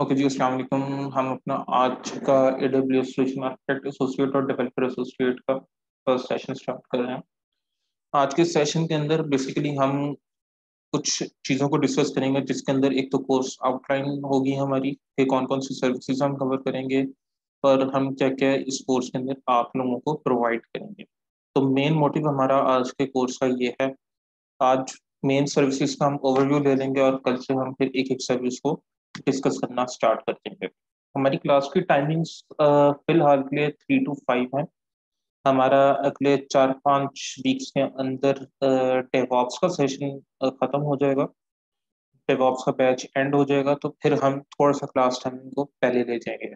Okay जी, अस्सलाम वालेकुम। हम अपना आज का AWS सोल्यूशन आर्किटेक्ट एसोसिएट और डेवलपर एसोसिएट का फर्स्ट सेशन स्टार्ट कर रहे हैं। आज के सेशन के अंदर बेसिकली हम कुछ चीज़ों को डिस्कस करेंगे, जिसके अंदर एक तो कोर्स आउटलाइन होगी हमारी कि कौन कौन सी सर्विसेज हम कवर करेंगे और हम क्या क्या इस कोर्स के अंदर आप लोगों को प्रोवाइड करेंगे। तो मेन मोटिव हमारा आज के कोर्स का ये है। आज मेन सर्विसेज का हम ओवरव्यू ले लेंगे और कल से हम फिर एक एक सर्विस को डिस्कस करना स्टार्ट कर देंगे। हमारी क्लास की टाइमिंग्स फिलहाल के लिए 3 to 5 है। हमारा अगले 4-5 वीक्स के अंदर डेवऑप्स का सेशन खत्म हो जाएगा। डेवऑप्स का बैच एंड हो जाएगा, तो फिर हम थोड़ा सा क्लास टाइमिंग को पहले ले जाएंगे।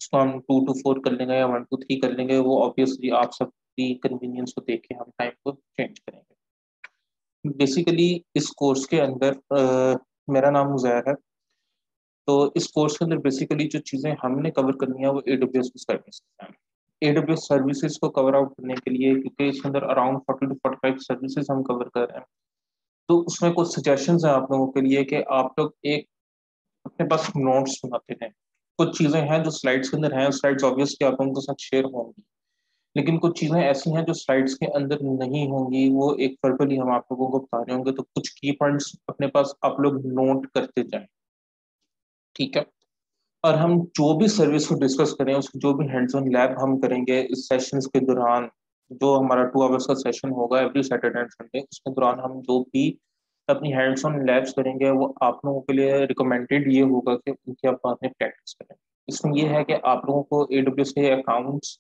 इसको हम 2 to 4 कर लेंगे या 1 to 3 कर लेंगे, वो ऑब्वियसली आप सबकी कन्वीनियंस को देख के हम टाइम को चेंज करेंगे। बेसिकली इस कोर्स के अंदर मेरा नाम उजैर है। तो इस कोर्स के अंदर बेसिकली जो चीज़ें हमने कवर करनी है वो AWS की सर्विसेज हैं। AWS सर्विसेज को कवर आउट करने के लिए, क्योंकि इसके अंदर अराउंड 40 to 45 सर्विसेज हम कवर कर रहे हैं, तो उसमें कुछ सजेशंस हैं आप लोगों के लिए कि आप लोग एक अपने पास नोट्स बनाते हैं। कुछ चीज़ें हैं जो स्लाइड्स के अंदर हैं, स्लाइड्स ऑब्वियसली आप लोगों के साथ शेयर होंगी, लेकिन कुछ चीज़ें ऐसी हैं जो स्लाइड्स के अंदर नहीं होंगी, वो एक वर्बली हम आप लोगों को बता रहे होंगे, तो कुछ की पॉइंट्स अपने पास आप लोग नोट करते जाएं। ठीक है। और हम जो भी सर्विस को डिस्कस करें, उसकी जो भी हैंड्स ऑन लैब हम करेंगे इस सेशंस के दौरान, जो हमारा 2 आवर्स का सेशन होगा एवरी सैटरडे एंड संडे, उसके दौरान हम जो भी अपनी हैंड्स ऑन लैब्स करेंगे वो आप लोगों के लिए रिकमेंडेड ये होगा कि उनकी आप बाद में प्रैक्टिस करें। इसमें यह है कि आप लोगों को AWS के अकाउंट्स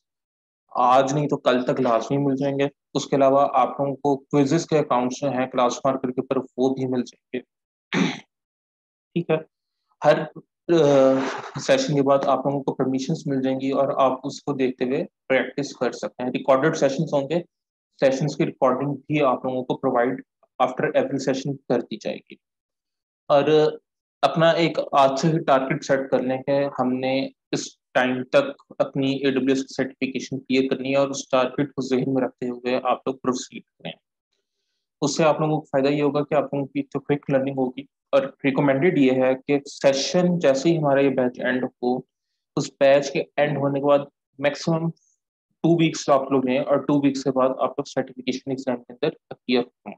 आज नहीं तो कल तक लाजमी मिल जाएंगे। उसके अलावा आप लोगों को क्विजेस के अकाउंट्स जो हैं क्लास मार्केट के ऊपर वो भी मिल जाएंगे। ठीक है। हर सेशन के बाद आप लोगों को परमिशंस मिल जाएंगी और आप उसको देखते हुए प्रैक्टिस कर सकते हैं। रिकॉर्डेड सेशंस होंगे, सेशंस की रिकॉर्डिंग भी आप लोगों को प्रोवाइड आफ्टर एवरी सेशन कर दी जाएगी। और अपना एक आज से ही टारगेट सेट कर लें कि हमने इस टाइम तक अपनी AWS की सर्टिफिकेशन क्लियर करनी है, और उस टारगेट को जहन में रखते हुए आप लोग प्रोसीड करें। उससे आप लोगों को फायदा ये होगा कि आप लोगों की तो क्विक लर्निंग होगी। और रिकमेंडेड ये है कि सेशन जैसे ही हमारा ये बैच एंड हो, उस बैच के एंड होने के बाद मैक्सिमम 2 वीक्स आप लोग हैं, और 2 वीक्स के बाद आप लोग सर्टिफिकेशन एग्जाम के अंदर अपीयर हों।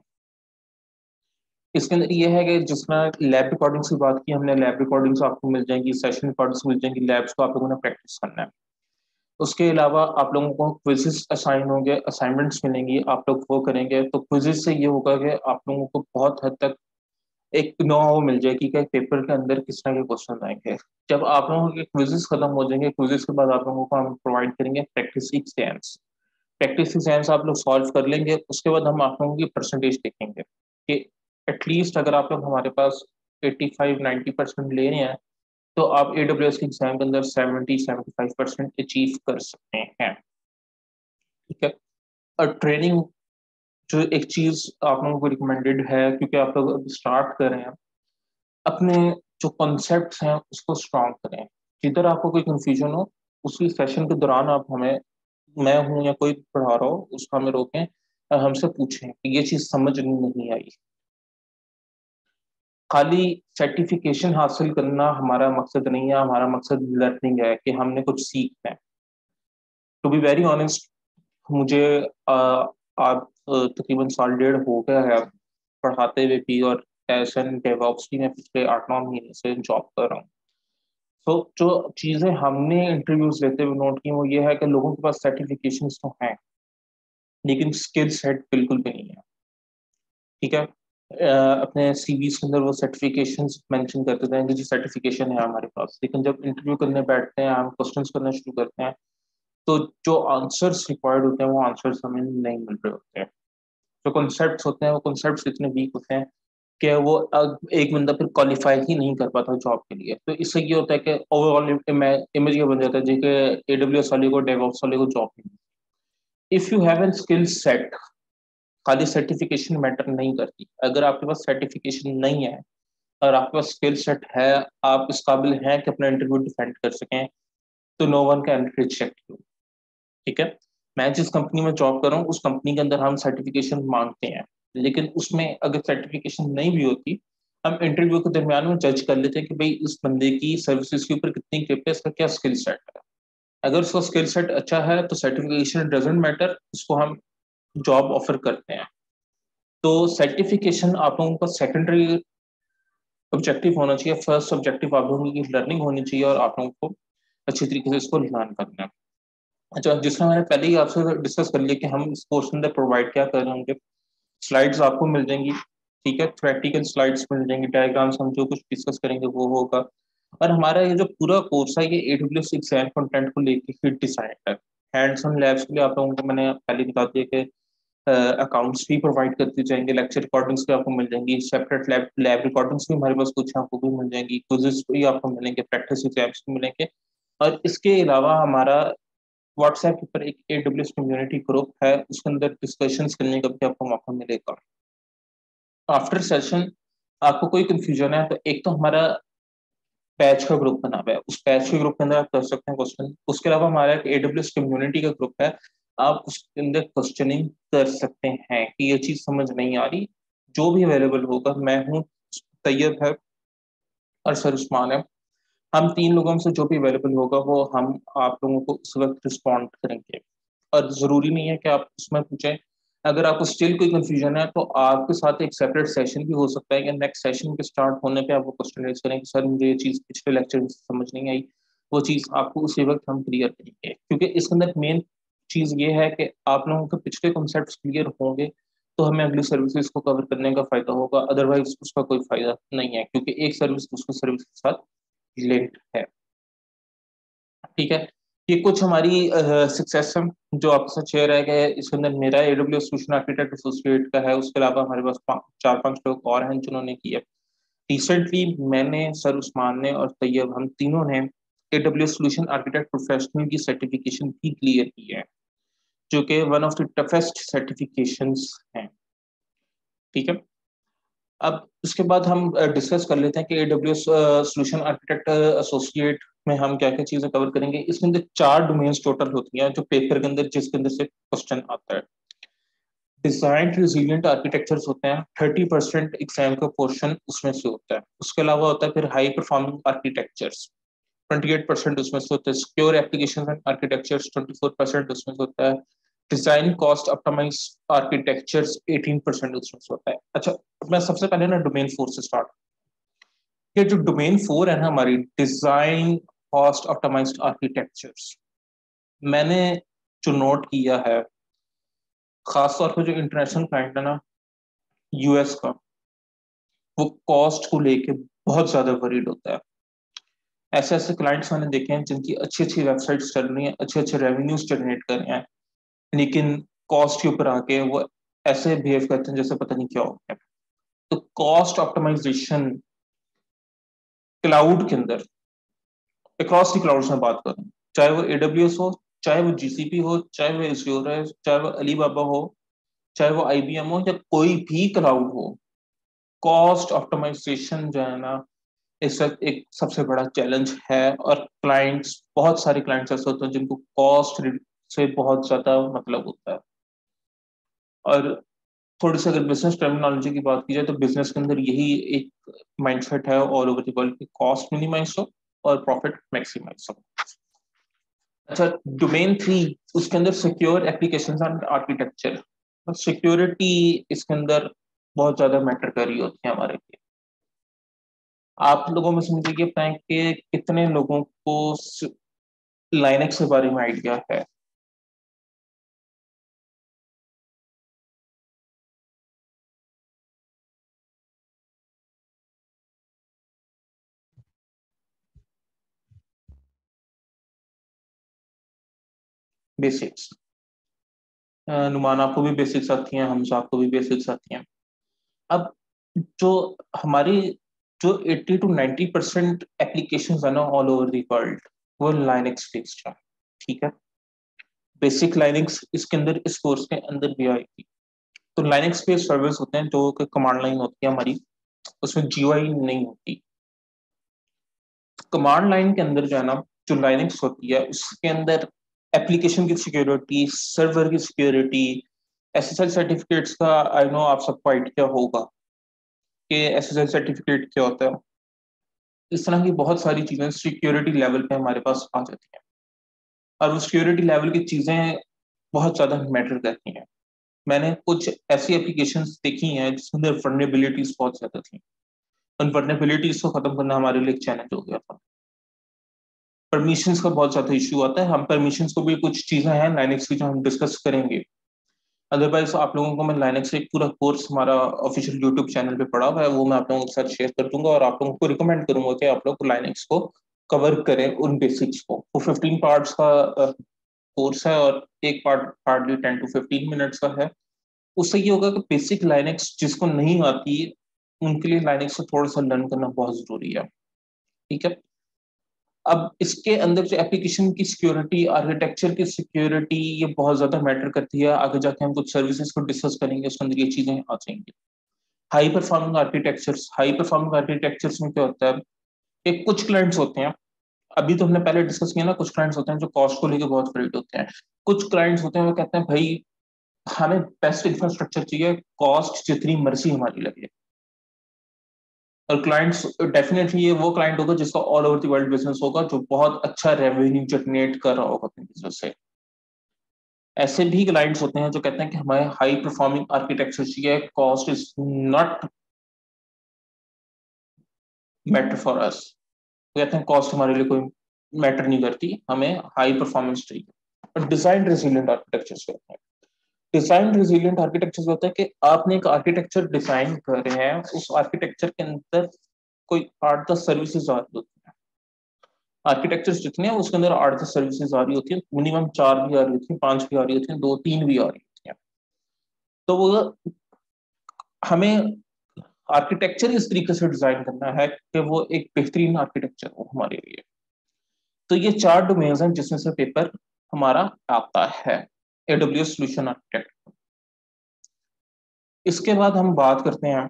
इसके अंदर ये है कि जिसमें लैब रिकॉर्डिंग्स की बात की हमने, लैब रिकॉर्डिंग्स आपको मिल जाएंगी, सेशन रिकॉर्डिंग्स मिल जाएंगी, लैब्स को आप लोगों ने प्रैक्टिस करना है। उसके अलावा आप लोगों को क्विजेस असाइन होंगे, असाइनमेंट्स मिलेंगी, आप लोग वो करेंगे। तो क्विजेस से ये होगा कि आप लोगों को बहुत हद तक एक नो हाउ मिल जाएगी कि पेपर के अंदर किस तरह के क्वेश्चन आएंगे। जब आप लोगों के क्विजेस खत्म हो जाएंगे, क्विजेस के बाद आप लोगों को हम प्रोवाइड करेंगे प्रैक्टिस एग्जाम्स। प्रैक्टिस एग्जाम्स आप लोग सॉल्व कर लेंगे, उसके बाद हम आप लोगों की परसेंटेज देखेंगे कि एटलीस्ट अगर आप लोग हमारे पास 85-90% ले रहे हैं, तो आप AWS के एग्जाम के अंदर 70-75% अचीव कर सकते हैं। ठीक है। और ट्रेनिंग जो एक चीज आप लोगों को रिकमेंडेड है, क्योंकि आप लोग अभी स्टार्ट कर रहे हैं, अपने जो कॉन्सेप्ट्स हैं उसको स्ट्रॉन्ग करें। जिधर आपको कोई कंफ्यूजन हो, उसी सेशन के दौरान आप हमें, मैं हूं या कोई पढ़ा रहा हो, उसको हमें रोकें और हमसे पूछें कि ये चीज समझ नहीं आई। खाली सर्टिफिकेशन हासिल करना हमारा मकसद नहीं है, हमारा मकसद लर्निंग है कि हमने कुछ सीखना है। टू बी वेरी ऑनेस्ट, मुझे आप तकरीबन साल डेढ़ हो गया है पढ़ाते हुए भी, और एज एन डेवऑप्स भी मैं पिछले 8-9 महीने से जॉब कर रहा हूँ। तो जो चीज़ें हमने इंटरव्यूज लेते हुए नोट की वो ये है कि लोगों के पास सर्टिफिकेशंस तो हैं, लेकिन स्किल सेट बिल्कुल भी नहीं है। ठीक है। अपने सीवीज के अंदर वो सर्टिफिकेशंस मेंशन करते थे कि जी सर्टिफिकेशन है हमारे पास, लेकिन जब इंटरव्यू करने बैठते हैं, हम क्वेश्चंस करना शुरू करते हैं, तो जो आंसर्स रिक्वायर्ड होते हैं वो आंसर्स हमें नहीं मिल रहे होते हैं। जो कॉन्सेप्ट्स होते हैं वो कॉन्सेप्ट्स इतने वीक होते हैं कि वो एक बंदा फिर क्वालिफाई ही नहीं कर पाता जॉब के लिए। तो इससे ये होता है कि ओवरऑल इमेज ये बन जाता है जी कि AWS वाले को, डेवऑप्स वाले को जॉब नहीं। If you have an skill set, खाली सर्टिफिकेशन मैटर नहीं करती। अगर आपके पास सर्टिफिकेशन नहीं है और आपके पास स्किल सेट है, आप इस काबिल हैं कि अपना इंटरव्यू डिफेंड कर सकें, तो no one can reject you. ठीक है। मैं जिस कंपनी में जॉब कर रहा हूँ, उस कंपनी के अंदर हम सर्टिफिकेशन मांगते हैं, लेकिन उसमें अगर सर्टिफिकेशन नहीं भी होती, हम इंटरव्यू के दरमियान में जज कर लेते हैं कि भाई इस बंदे की सर्विसेज के ऊपर कितनी ग्रिप है, इसका क्या स्किल सेट है। अगर उसका स्किल सेट अच्छा है तो सर्टिफिकेशन डजेंट मैटर, उसको हम जॉब ऑफर करते हैं। तो सर्टिफिकेशन आप लोगों का सेकेंडरी ऑब्जेक्टिव होना चाहिए। फर्स्ट ऑब्जेक्टिव आप लोगों की लर्निंग होनी चाहिए और आप लोगों को अच्छी तरीके से इसको लर्न करना है। अच्छा, जिसमें मैंने पहले ही आपसे डिस्कस कर लिया कि हम इस कोर्स के अंदर प्रोवाइड क्या कर रहे होंगे। स्लाइड्स आपको मिल जाएंगी, ठीक है, थ्योरेटिकल स्लाइड्स मिल जाएंगी, डायग्राम्स, हम जो कुछ डिस्कस करेंगे वो होगा। और हमारा ये जो पूरा कोर्स है ये AWS एग्जाम कंटेंट को लेके ही डिजाइन है। हैंड्स ऑन लैब्स के लिए आप लोगों को मैंने पहले बता दिया कि अकाउंट्स भी प्रोवाइड करते जाएंगे, लेक्चर रिकॉर्डिंग्स भी आपको मिल जाएंगी, सेपरेट लैब लैब रिकॉर्डिंग्स भी हमारे पास कुछ हैं, आपको भी मिल जाएंगी, क्विज़ेस भी आपको मिलेंगे, प्रैक्टिस एग्जाम्स भी मिलेंगे। और इसके अलावा हमारा व्हाट्सएप के ऊपर एक AWS कम्युनिटी ग्रुप है, उसके अंदर डिस्कशंस करने का भी आपको मौका मिलेगा। आफ्टर सेशन आपको कोई कंफ्यूजन है तो एक तो हमारा बैच का ग्रुप बना हुआ है, उस बैच के ग्रुप के अंदर आप कर सकते हैं क्वेश्चन। उसके अलावा हमारा एक AWS कम्युनिटी का ग्रुप है, आप उसके अंदर क्वेश्चनिंग कर सकते हैं कि ये चीज समझ नहीं आ रही। जो भी अवेलेबल होगा, मैं हूँ, तैयब है और सर उस्मान है, हम तीन लोगों में से जो भी अवेलेबल होगा वो हम आप लोगों को उस वक्त रिस्पॉन्ड करेंगे। और जरूरी नहीं है कि आप उसमें पूछें, अगर आपको स्टिल कोई कंफ्यूजन है तो आपके साथ एक सेपरेट सेशन भी हो सकता है कि नेक्स्ट सेशन के स्टार्ट होने पे आप वो क्वेश्चन रेज करें कि सर मुझे ये चीज़ पिछले लेक्चर में समझ नहीं आई। वो चीज़ आपको उसी वक्त हम क्लियर करेंगे, क्योंकि इसके अंदर मेन चीज़ ये है कि आप लोगों के पिछले कॉन्सेप्ट क्लियर होंगे तो हमें अगली सर्विसेज को कवर करने का फायदा होगा, अदरवाइज उसका कोई फायदा नहीं है, क्योंकि एक सर्विस दूसरी सर्विस के साथ रिलेटेड है। ठीक है, ये कुछ हमारी सक्सेस है जो आपके साथ शेयर है कि इसके अंदर मेरा AWS सोल्यूशन आर्किटेक्ट एसोसिएट का है, उसके अलावा हमारे पास चार पांच लोग और हैं जिन्होंने किया। रिसेंटली मैंने, सर उस्मान ने और तैयब, हम तीनों ने AWS सोल्यूशन आर्किटेक्ट प्रोफेशनल की सर्टिफिकेशन भी क्लियर की है, जो कि one of the toughest certifications हैं। ठीक है, अब उसके बाद हम डिस्कस कर लेते हैं कि AWS सॉल्यूशन आर्किटेक्ट एसोसिएट में हम क्या क्या चीजें कवर करेंगे। इसके अंदर चार डोमेन्स टोटल होती हैं जो पेपर के अंदर, जिसके अंदर से क्वेश्चन आता है। डिजाइन रिजिलियंट आर्किटेक्चर्स होते हैं, 30% एग्जाम का पोर्शन उसमें से होता है। उसके अलावा होता है फिर हाई परफॉर्मिंग आर्किटेक्चर्स, 28% उसमें से होता है। सिक्योर एप्लीकेशन एंड आर्किटेक्चर्स, 24% उसमें से होता है। डिजाइन कॉस्ट ऑप्टिमाइज आर्किटेक्चर्स, 18% उसमें से होता है। अच्छा, मैं सबसे पहले ना डोमेन 4 से स्टार्ट। ये जो डोमेन 4 है ना हमारी, डिजाइन कॉस्ट ऑप्टिमाइज्ड आर्किटेक्चर्स, मैंने जो नोट किया है, खासतौर पर जो इंटरनेशनल क्लाइंट है ना, US का, वो कॉस्ट को लेके बहुत ज्यादा वरीड होता है। ऐसे ऐसे क्लाइंट्स मैंने देखे हैं जिनकी अच्छी अच्छी वेबसाइट्स चल रही हैं, अच्छे अच्छे रेवेन्यूज जनरेट कर रहे हैं, लेकिन कॉस्ट के ऊपर आके वो ऐसे बिहेव करते हैं जैसे पता नहीं क्या हो गया। तो कॉस्ट ऑप्टिमाइजेशन क्लाउड के अंदर, अक्रॉस दी क्लाउड्स में बात करूं, चाहे वो AWS हो, चाहे वो GCP हो, चाहे वो एज्योर है, चाहे वो अलीबाबा हो, चाहे वो IBM हो, या कोई भी क्लाउड हो, कॉस्ट ऑप्टिमाइजेशन जो है ना, इस वक्त एक सबसे बड़ा चैलेंज है। और क्लाइंट्स, बहुत सारे क्लाइंट्स ऐसे होते हैं जिनको कॉस्ट से बहुत ज्यादा मतलब होता है। और थोड़ी सी अगर बिजनेस टर्मिनोलॉजी की बात की जाए तो बिजनेस के अंदर यही एक माइंडसेट है ऑल ओवर द वर्ल्ड की, कॉस्ट मिनिमाइज हो और प्रॉफिट मैक्सिमाइज हो। अच्छा, डोमेन 3, उसके अंदर secure applications and architecture. Security इसके अंदर बहुत ज्यादा मैटर कर रही होती है हमारे लिए। आप लोगों में से मुझे ये बताएं कि कितने लोगों को लाइनेक्स के बारे में आइडिया है। बेसिक्स, नुमान आपको भी बेसिक्स आती हैं, हमजा आपको भी बेसिक्स आती हैं। अब जो हमारी जो 80 to 90% एप्लीकेशन है ना ऑल ओवर द वर्ल्ड, वो लाइनेक्स बेस्ड है। ठीक है, बेसिक लाइनेक्स इसके अंदर, इस कोर्स के अंदर भी आएगी। तो लाइनेक्स बेस्ड सर्विस होते हैं जो कि कमांड लाइन होती है हमारी, उसमें GUI नहीं होती। कमांड लाइन के अंदर जो है ना, जो लाइनेक्स होती है उसके अंदर एप्लीकेशन की सिक्योरिटी, सर्वर की सिक्योरिटी, SSL सर्टिफिकेट्स का आई नो आप सबको आइडिया होगा। कि एसएसएल सर्टिफिकेट क्या होता है। इस तरह की बहुत सारी चीजें सिक्योरिटी लेवल पे हमारे पास आ जाती हैं, और वो सिक्योरिटी लेवल की चीजें बहुत ज्यादा मैटर करती हैं। मैंने कुछ ऐसी एप्लीकेशंस देखी हैं जिसके अंदर वर्नेबिलिटीज बहुत ज्यादा थी। उन वर्नेबिलिटीज को खत्म करना हमारे लिए एक चैलेंज हो गया था। परमिशंस का बहुत ज्यादा इशू आता है। हम परमिशंस को भी, कुछ चीजें हैं लाइनक्स की जो हम डिस्कस करेंगे। अदरवाइज आप लोगों को मैं लाइनक्स से एक पूरा कोर्स हमारा ऑफिशियल यूट्यूब चैनल पे पड़ा हुआ है, वो मैं आप लोगों के साथ शेयर कर दूंगा, और आप लोगों को रिकमेंड करूंगा कि आप लोग लाइनक्स को कवर करें, उन बेसिक्स को। वो 15 पार्ट्स का कोर्स है, और एक पार्ट हार्डली 10 to 15 मिनट्स का है। उससे ये होगा कि बेसिक लाइनक्स जिसको नहीं आती, उनके लिए लाइनक्स को थोड़ा सा लर्न करना बहुत जरूरी है। ठीक है। अब इसके अंदर जो एप्लीकेशन की सिक्योरिटी, आर्किटेक्चर की सिक्योरिटी, ये बहुत ज्यादा मैटर करती है। आगे जाके हम कुछ सर्विसेज को डिस्कस करेंगे, उसके अंदर ये चीजें आ जाएंगी। हाई परफॉर्मिंग आर्किटेक्चर्स में क्या होता है कि कुछ क्लाइंट्स होते हैं, अभी तो हमने पहले डिस्कस किया ना, कुछ क्लाइंट्स होते हैं जो कॉस्ट को लेकर बहुत वरीड होते हैं। कुछ क्लाइंट्स होते हैं वो कहते हैं भाई हमें बेस्ट इंफ्रास्ट्रक्चर चाहिए, कॉस्ट जितनी मर्जी हमारी लगे। और क्लाइंट्स डेफिनेटली ये वो क्लाइंट होगा जिसका all over the world business होगा, जो बहुत अच्छा रेवेन्यू जनरेट कर रहा होगा अपने बिजनेस से। ऐसे भी क्लाइंट्स होते हैं जो कहते हैं कि हमें हाई परफॉर्मिंग आर्किटेक्चर चाहिए, cost is not matter for us. कहते हैं कॉस्ट हमारे लिए कोई मैटर नहीं करती, हमें हाई परफॉर्मेंस चाहिए। और डिजाइन रेजिलिएंट आर्किटेक्चर्स कहते हैं। डिजाइन रेजिलिएंट आर्किटेक्चर होता है कि आपने एक आर्किटेक्चर डिजाइन कर रहे हैं, उस आर्किटेक्चर के अंदर कोई 8-10 सर्विसेज आ रही होती हैं। आर्किटेक्चर्स जितने हैं उसके अंदर 8-10 सर्विसेज आ रही होती है, मिनिमम 4 भी आ रही होती है, 5 भी आ रही होती है, 2-3 भी आ रही होती है। तो वो हमें आर्किटेक्चर इस तरीके से डिजाइन करना है कि वो एक बेहतरीन आर्किटेक्चर हो हमारे लिए। तो ये 4 डोमेन्स हैं जिसमें से पेपर हमारा आता है, एडब्ल्यूएस सॉल्यूशन आर्किटेक्ट। इसके बाद हम बात करते हैं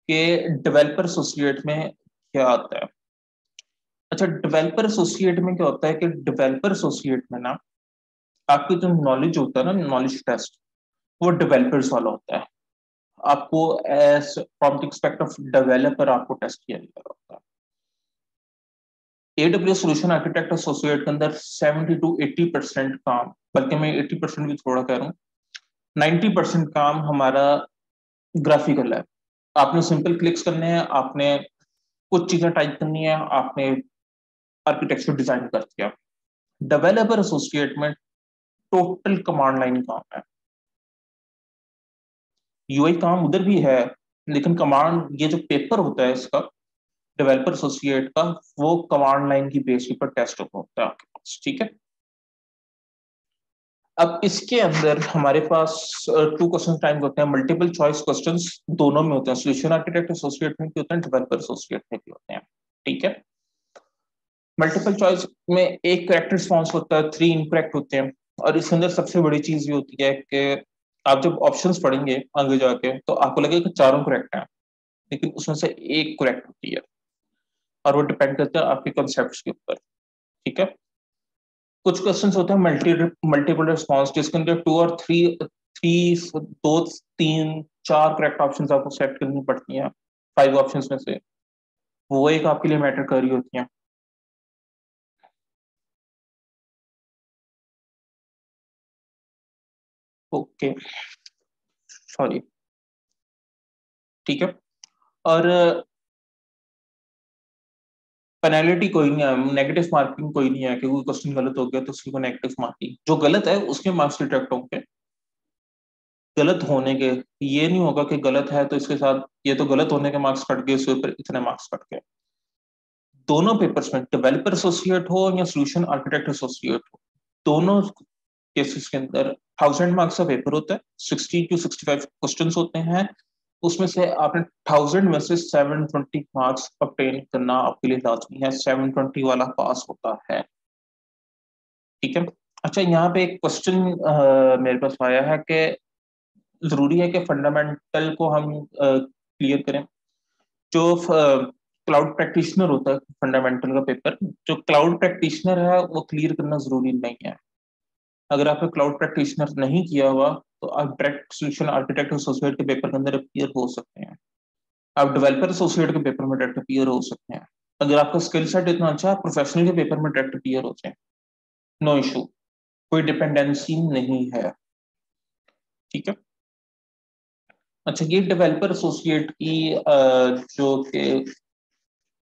कि डेवलपर एसोसिएट में क्या आता है। अच्छा, डेवलपर एसोसिएट में क्या होता है कि डेवलपर एसोसिएट में ना आपकी जो नॉलेज होता है ना, नॉलेज टेस्ट, वो डेवलपर्स वाला होता है। आपको as from the expect of developer आपको टेस्ट किया जा रहा होता है। एडब्ल्यूएस सॉल्यूशन आर्किटेक्ट एसोसिएट के अंदर 70 to 80% काम, बल्कि मैं 80% भी थोड़ा कह रहा हूँ, 90% काम हमारा ग्राफिकल है। आपने सिंपल क्लिक्स करने हैं, आपने कुछ चीजें टाइप करनी है, आपने आर्किटेक्चर डिजाइन कर दिया। डेवलपर एसोसिएट में टोटल कमांड लाइन काम है। यूआई काम उधर भी है, लेकिन कमांड, ये जो पेपर होता है इसका डेवलपर एसोसिएट का, वो कमांड लाइन की बेसिस पर टेस्ट होता है आपके पास। ठीक है। अब इसके अंदर हमारे पास 2 क्वेश्चन टाइम होते हैं, मल्टीपल चॉइस क्वेश्चंस दोनों में होते हैं, सॉल्यूशन आर्किटेक्ट एसोसिएट में भी होते हैं, डेवलपर एसोसिएट में भी होते हैं। ठीक है। मल्टीपल चॉइस में एक करेक्ट रिस्पॉन्स होता है, 3 इनकरेक्ट होते हैं। और इसके अंदर सबसे बड़ी चीज ये होती है कि आप जब ऑप्शंस पढ़ेंगे आगे जाके तो आपको लगेगा कि चारों करेक्ट हैं, लेकिन उसमें से एक करेक्ट होती है, और वो डिपेंड करता है आपके कॉन्सेप्ट्स के ऊपर। ठीक है। कुछ क्वेश्चंस होते हैं मल्टीपल रिस्पॉन्स, जिसके अंदर 2 और 3 दो 3 4 करेक्ट ऑप्शंस आपको सेलेक्ट करनी पड़ती हैं 5 ऑप्शंस में से, वो एक आपके लिए मैटर कर रही होती हैं। Okay, sorry. ठीक है। और पेनल्टी कोई नहीं है, नेगेटिव मार्किंग कोई नहीं है कि कोई क्वेश्चन गलत हो गया तो उसकी को नेगेटिव मार्किंग, जो गलत है उसके मार्क्स डिडक्ट होंगे। गलत होने के, ये नहीं होगा कि गलत है तो इसके साथ ये तो गलत होने के मार्क्स कट गए, इसके ऊपर इतने मार्क्स कट गए। दोनों पेपर्स में डेवलपर एसोसिएट हो या सॉल्यूशन आर्किटेक्ट एसोसिएट हो, दोनों केसेस के अंदर 1000 मार्क्स का पेपर होता है, 60 to 65 क्वेश्चन होते हैं। उसमें से आपने 1000 में से 720 मार्क्स ऑब्टेन करना आपके लिए लाजमी है, 720 वाला पास होता है। ठीक है। अच्छा, यहाँ पे एक क्वेश्चन मेरे पास आया है कि जरूरी है कि फंडामेंटल को हम क्लियर करें। जो क्लाउड प्रैक्टिशनर होता है, फंडामेंटल का पेपर जो क्लाउड प्रैक्टिशनर है वो क्लियर करना जरूरी नहीं है। अगर आपने क्लाउड प्रैक्टिशनर नहीं किया हुआ तो आप डायरेक्ट सोल्यूशन आर्किटेक्ट एसोसिएट के पेपर के अंदर अपीयर हो सकते हैं, आप डेवलपर एसोसिएट के पेपर में डायरेक्ट अपीयर हो सकते हैं। अगर आपका स्किल सेट इतना अच्छा है, प्रोफेशनल के पेपर में डायरेक्ट अपीयर होते हैं, नो इशू, कोई डिपेंडेंसी नहीं है। ठीक है। अच्छा, ये डेवलपर एसोसिएट की जो के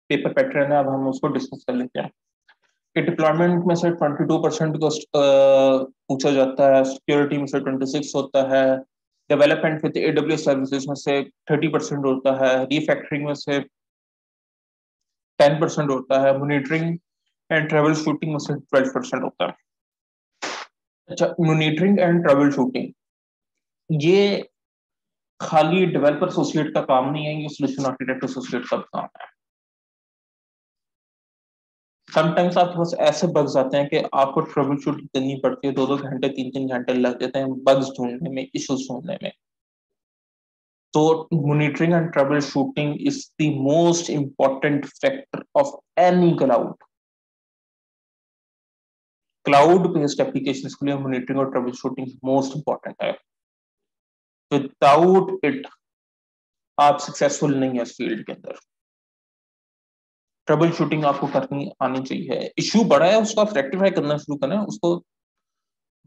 पेपर पैटर्न है, अब हम उसको डिस्कस कर लेते हैं कि डिप्लॉयमेंट में से 22% को पूछा जाता है, सिक्योरिटी में से 26 होता है, डेवलपमेंट विद एडब्ल्यूएस सर्विसेज में से 30% होता है, रीफैक्टरिंग में से 10% होता है, मॉनिटरिंग एंड ट्रबल शूटिंग में से 12% होता है। अच्छा, मॉनिटरिंग एंड ट्रबल शूटिंग ये खाली डेवलपर एसोसिएट का काम नहीं है, ये सोल्यूशन आर्किटेक्ट एसोसिएट का काम है। समटाइम्स आपके पास ऐसे बग्स आते हैं कि आपको ट्रबल शूटिंग करनी पड़ती है, 2-2 घंटे 3-3 घंटे लग जाते हैं बग्स ढूंढने में, इश्यूज ढूंढने में। तो monitoring and trouble shooting is the most important factor of any cloud based application के लिए मॉनिटरिंग और ट्रबल शूटिंग मोस्ट इंपॉर्टेंट है। विदाउट इट आप सक्सेसफुल नहीं है इस फील्ड के अंदर। ट्रबल शूटिंग आपको करनी आनी चाहिए, इशू बड़ा है उसको आप रेक्टिफाई करना शुरू करें, उसको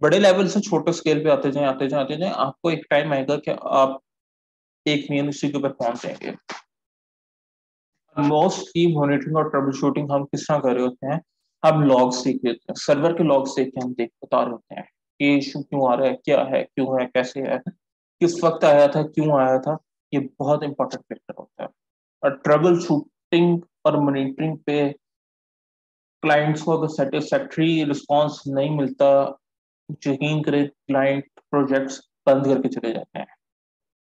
बड़े लेवल से छोटे स्केल पे आते जाएं आते जाएं आते जाएं, आपको एक टाइम आएगा कि आप एक मेन इशू के ऊपर पहुंच जाएंगे। मोस्टली मॉनिटरिंग और ट्रबल शूटिंग हम किस तरह कर रहे होते हैं, हम लॉग्स देख रहे होते हैं, सर्वर के लॉग्स देख के हम देख बता रहे होते हैं कि इशू क्यों आ रहा है, क्या है, क्यों है, कैसे है, किस वक्त आया था, क्यों आया था। ये बहुत इंपॉर्टेंट फैक्टर होता है। और ट्रबल शूटिंग और मॉनिटरिंग पे क्लाइंट्स को अगर सेटिस्फैक्ट्री रिस्पॉन्स नहीं मिलता, यकीन करें क्लाइंट प्रोजेक्ट्स बंद करके चले जाते हैं।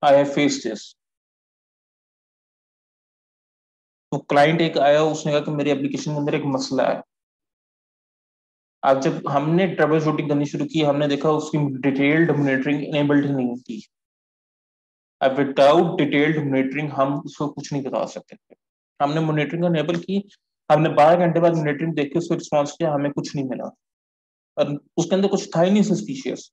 I have face this. तो क्लाइंट एक आया, उसने कहा कि मेरी एप्लीकेशन के अंदर एक मसला है। अब जब हमने ट्रबल शूटिंग करनी शुरू की, हमने देखा उसकी डिटेल्ड मॉनिटरिंग इनेबल्ड ही नहीं थी। अब विदाउट डिटेल्ड मॉनिटरिंग हम उसको कुछ नहीं बता सकते थे। हमने मॉनिटरिंग इनेबल की, हमने 12 घंटे बाद मॉनिटरिंग देख के उसको रिस्पॉन्स किया, हमें कुछ नहीं मिला और उसके अंदर कुछ था ही नहीं सस्पिशियस।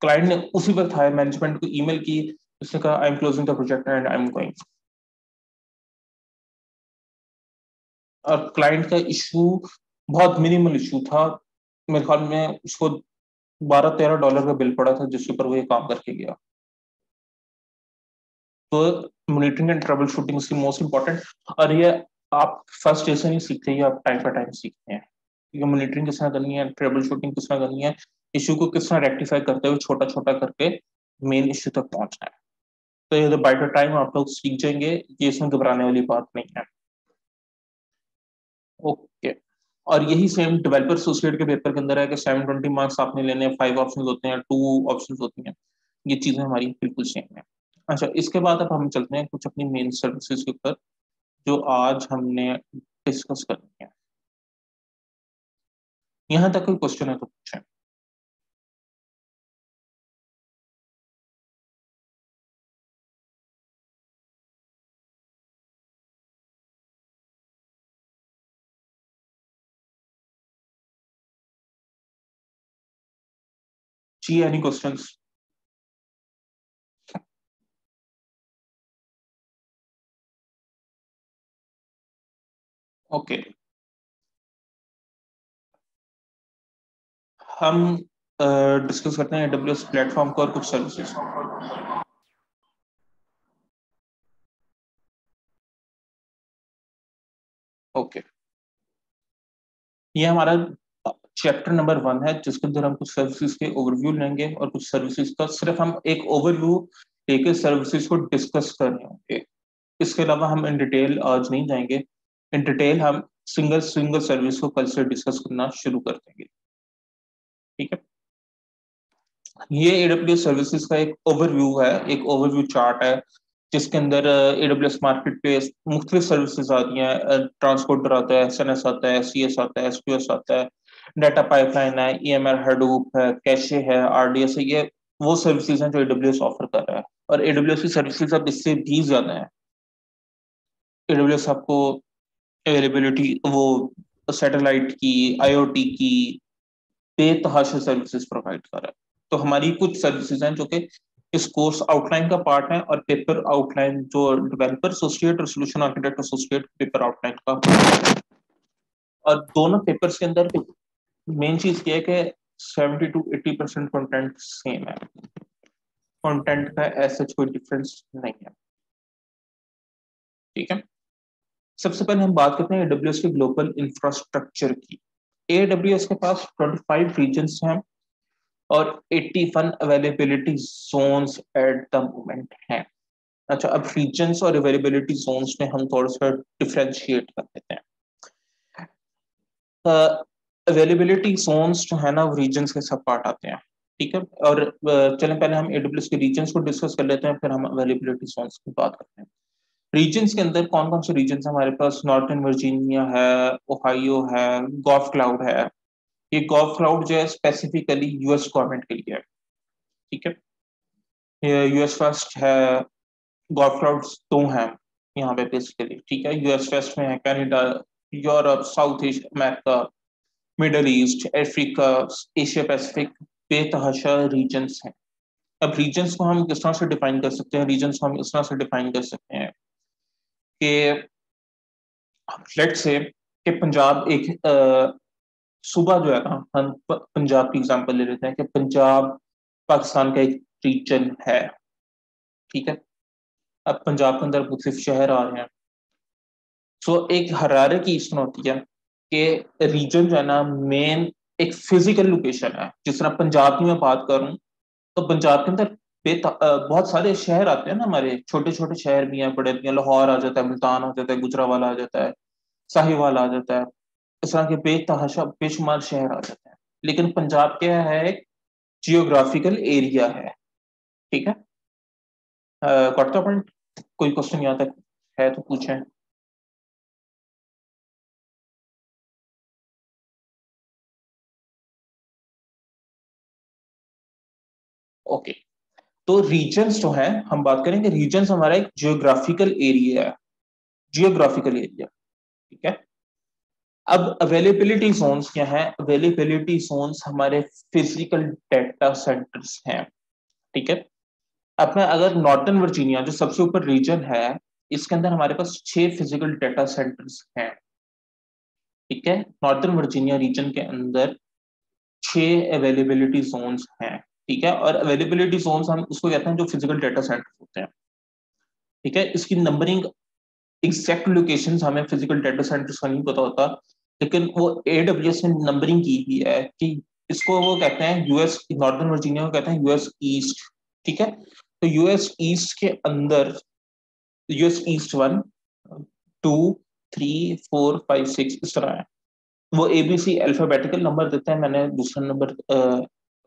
क्लाइंट ने उसी वक्त हायर मैनेजमेंट को ईमेल की, उसने कहा I am closing the project and I am going. और क्लाइंट का इशू बहुत मिनिमल इशू था, मेरे ख्याल में उसको $12-13 का बिल पड़ा था जिसके ऊपर वो ये काम करके गया। तो मॉनिटरिंग एंड ट्रबल शूटिंग इसकी मोस्ट इंपॉर्टेंट। और ये आप फर्स्ट डे से नहीं सीखते, ये आप टाइम पर टाइम सीखते हैं क्योंकि मॉनिटरिंग किस तरह करनी है, ट्रबल शूटिंग किस तरह करनी है, इशू को किस तरह रेक्टिफाई करते हुए छोटा छोटा करके मेन इशू तक पहुंचना है। तो ये बाय द टाइम आप लोग सीख जाएंगे, ये इसमें घबराने वाली बात नहीं है। ओके। और यही सेम डेवलपर एसोसिएट के पेपर के अंदर है कि 720 मार्क्स आपने लेने हैं, 5 ऑप्शन होते हैं, 2 ऑप्शन होती हैं, ये चीजें हमारी बिल्कुल सेम है। अच्छा, इसके बाद अब हम चलते हैं कुछ अपनी मेन सर्विसेज के ऊपर जो आज हमने डिस्कस करनी है। यहाँ तक कोई क्वेश्चन है तो पूछें। जी, एनी क्वेश्चंस? ओके, हम डिस्कस करते हैं AWS प्लेटफॉर्म को और कुछ सर्विसेज। ओके, ये हमारा चैप्टर नंबर 1 है जिसके अंदर हम कुछ सर्विसेज के ओवरव्यू लेंगे और कुछ सर्विसेज का सिर्फ हम एक ओवरव्यू लेके सर्विसेज को डिस्कस कर रहे होंगे। इसके अलावा हम इन डिटेल आज नहीं जाएंगे, इन डिटेल हम सिंगल सिंगल सर्विस को कल से डिस्कस करना शुरू कर देंगे। ठीक है। ये AWS सर्विसेज का एक ओवरव्यू है, एक ओवरव्यू चार्ट है जिसके अंदर AWS मार्केट प्लेस मुख्तलिफ सर्विसेज आती हैं, ट्रांसपोर्टर आता है, SNS आता है, CS आता है, SQS आता है, डाटा पाइपलाइन है, EMR हडूप है, कैशे है, RDS है। ये वो सर्विसेज हैं जो AWS ऑफर कर रहा है और AWS की सर्विसेज अब इससे भी ज्यादा है। AWS आपको अवेलेबिलिटी वो सैटेलाइट की, IoT की, बेतहाशा सर्विसेज प्रोवाइड कर रहा है। तो हमारी कुछ सर्विसेज हैं जो कि इस कोर्स आउटलाइन का पार्ट है, और पेपर आउटलाइन जो डेवलपर एसोसिएट और solution architect associate paper outline का। और दोनों पेपर्स के अंदर मेन चीज क्या है कि 70 to 80% कंटेंट सेम है, कंटेंट का ऐसा कोई डिफरेंस नहीं है। ठीक है, सबसे पहले हम बात करते हैं एडब्ल्यूएस के ग्लोबल इंफ्रास्ट्रक्चर की। एडब्ल्यूएस के पास 25 रीजन्स हैं और 81 availability zones at the moment हैं। अच्छा, अब रीजन्स और अवेलेबिलिटी जोन्स में हम थोड़ा सा डिफरेंशिएट कर देते हैं। अवेलेबिलिटी जोन्स जो है ना, वो रीजन्स के सब पार्ट आते हैं। ठीक है, और चलें पहले हम एडब्ल्यूएस के रीजन्स को डिस्कस कर लेते हैं, फिर हम अवेलेबिलिटी जोन्स की बात करते हैं। रीजन्स के अंदर कौन कौन से रीजन्स हमारे पास? नॉर्थन वर्जीनिया है, ओहायो है, गॉल्फ क्लाउड है। ये गॉल्फ क्लाउड जो है स्पेसिफिकली यूएस गवर्नमेंट के लिए है। ठीक है, ये यूएस फर्स्ट है। गॉल्फ क्लाउड्स दो हैं यहाँ पे बेसिकली। ठीक है, यूएस वेस्ट में है Canada, Europe, south east America, middle east, Africa, Asia Pacific, बेतहाशा रीजन्स हैं। अब रीजन्स को हम किस तरह से डिफाइन कर सकते हैं? रीजन्स को हम इस तरह से डिफाइन कर सकते हैं कि लेट से कि पंजाब एक सूबा जो है ना, हम पंजाब की एग्जांपल ले लेते हैं कि पंजाब पाकिस्तान का एक रीजन है। ठीक है, अब पंजाब के अंदर मुख्तलिफ शहर आ रहे हैं। सो एक हरारे की इसमें होती है कि रीजन जो है ना, मेन एक फिजिकल लोकेशन है। जिस तरह पंजाब की मैं बात करूं तो पंजाब के अंदर बहुत सारे शहर आते हैं ना, हमारे छोटे छोटे शहर भी हैं, बड़े भी हैं। लाहौर आ जाता है, मुल्तान आ जाता है, गुजरावाला आ जाता है, साहिवाल आ जाता है। इस तरह के बेतहाशा बेशुमार शहर आ जाते हैं। लेकिन पंजाब क्या है? एक जियोग्राफिकल एरिया है। ठीक है, कटता पॉइंट। कोई क्वेश्चन यहाँ तक है तो पूछें। ओके, तो रीजन्स जो है, हम बात करेंगे रीजन्स हमारा एक जियोग्राफिकल एरिया है। Geographical area. ठीक है, अब अवेलेबिलिटी जोन्स क्या है? अवेलेबिलिटी जोन्स हमारे फिजिकल डेटा सेंटर्स हैं। ठीक है, अपना अगर नॉर्थन वर्जीनिया जो सबसे ऊपर रीजन है, इसके अंदर हमारे पास 6 फिजिकल डेटा सेंटर्स हैं। ठीक है, नॉर्थन वर्जीनिया रीजन के अंदर 6 अवेलेबिलिटी जोन्स हैं। ठीक है, और अवेलेबिलिटी जोन्स हम उसको कहते हैं जो फिजिकल डेटा सेंटर होते हैं। ठीक है, इसकी नंबरिंग एग्जैक्ट लोकेशंस हमें फिजिकल डेटा सेंटर्स का नहीं पता होता, लेकिन वो एडब्ल्यूएस ने नंबरिंग की हुई है कि इसको वो कहते हैं यूएस, नॉर्दर्न वर्जीनिया को कहते हैं यूएस ईस्ट। ठीक है, तो यूएस ईस्ट के अंदर यूएस ईस्ट 1 2 3 4 5 6 इस तरह है। वो एबीसी अल्फाबेटिकल नंबर देते हैं, मैंने दूसरा नंबर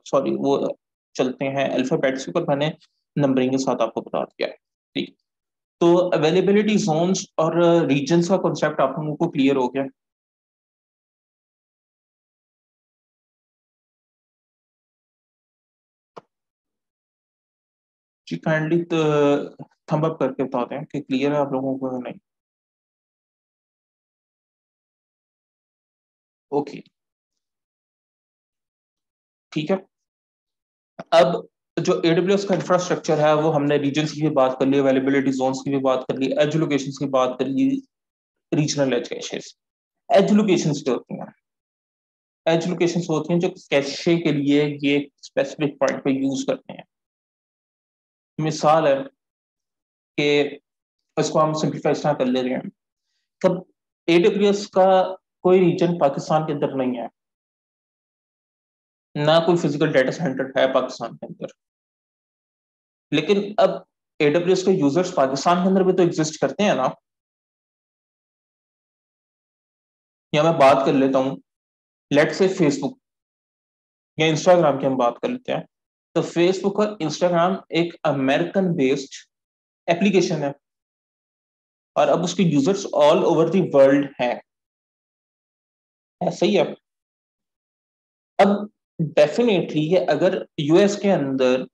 सॉरी वो चलते हैं अल्फाबेट्स पर, मैंने नंबरिंग के साथ आपको बता दिया है। ठीक, तो अवेलेबिलिटी जोन्स और रीजन्स का कॉन्सेप्ट आप लोगों को क्लियर हो गया? जी काइंडली थंब अप करके बता दें कि क्लियर है आप लोगों को या नहीं। ओके, ठीक है। अब जो एडब्ल्यूएस का इंफ्रास्ट्रक्चर है, वो हमने रीजन्स की भी बात कर ली, अवेलेबिलिटी जोन्स की भी बात कर ली, एज लोकेशंस की बात कर ली, regional edge caches. Edge locations जो होती हैं, एज लोकेशंस होती हैं जो कैशे के लिए ये स्पेसिफिक पॉइंट पे यूज करते हैं। मिसाल है कि इसको हम सिंप्लीफाई इस तरह कर ले रहे हैं, तब एडब्ल्यूएस का कोई रीजन पाकिस्तान के अंदर नहीं है, ना कोई फिजिकल डाटा सेंटर है पाकिस्तान के अंदर। लेकिन अब एडब्ल्यूएस के यूजर्स पाकिस्तान के अंदर भी तो एग्जिस्ट करते हैं ना। या मैं बात कर लेता हूँ, लेट से फेसबुक या इंस्टाग्राम की हम बात कर लेते हैं। तो फेसबुक और इंस्टाग्राम एक अमेरिकन बेस्ड एप्लीकेशन है, और अब उसके users all over the world हैं। ऐसा ही है। अब डेफिनेटली ये अगर यूएस के अंदर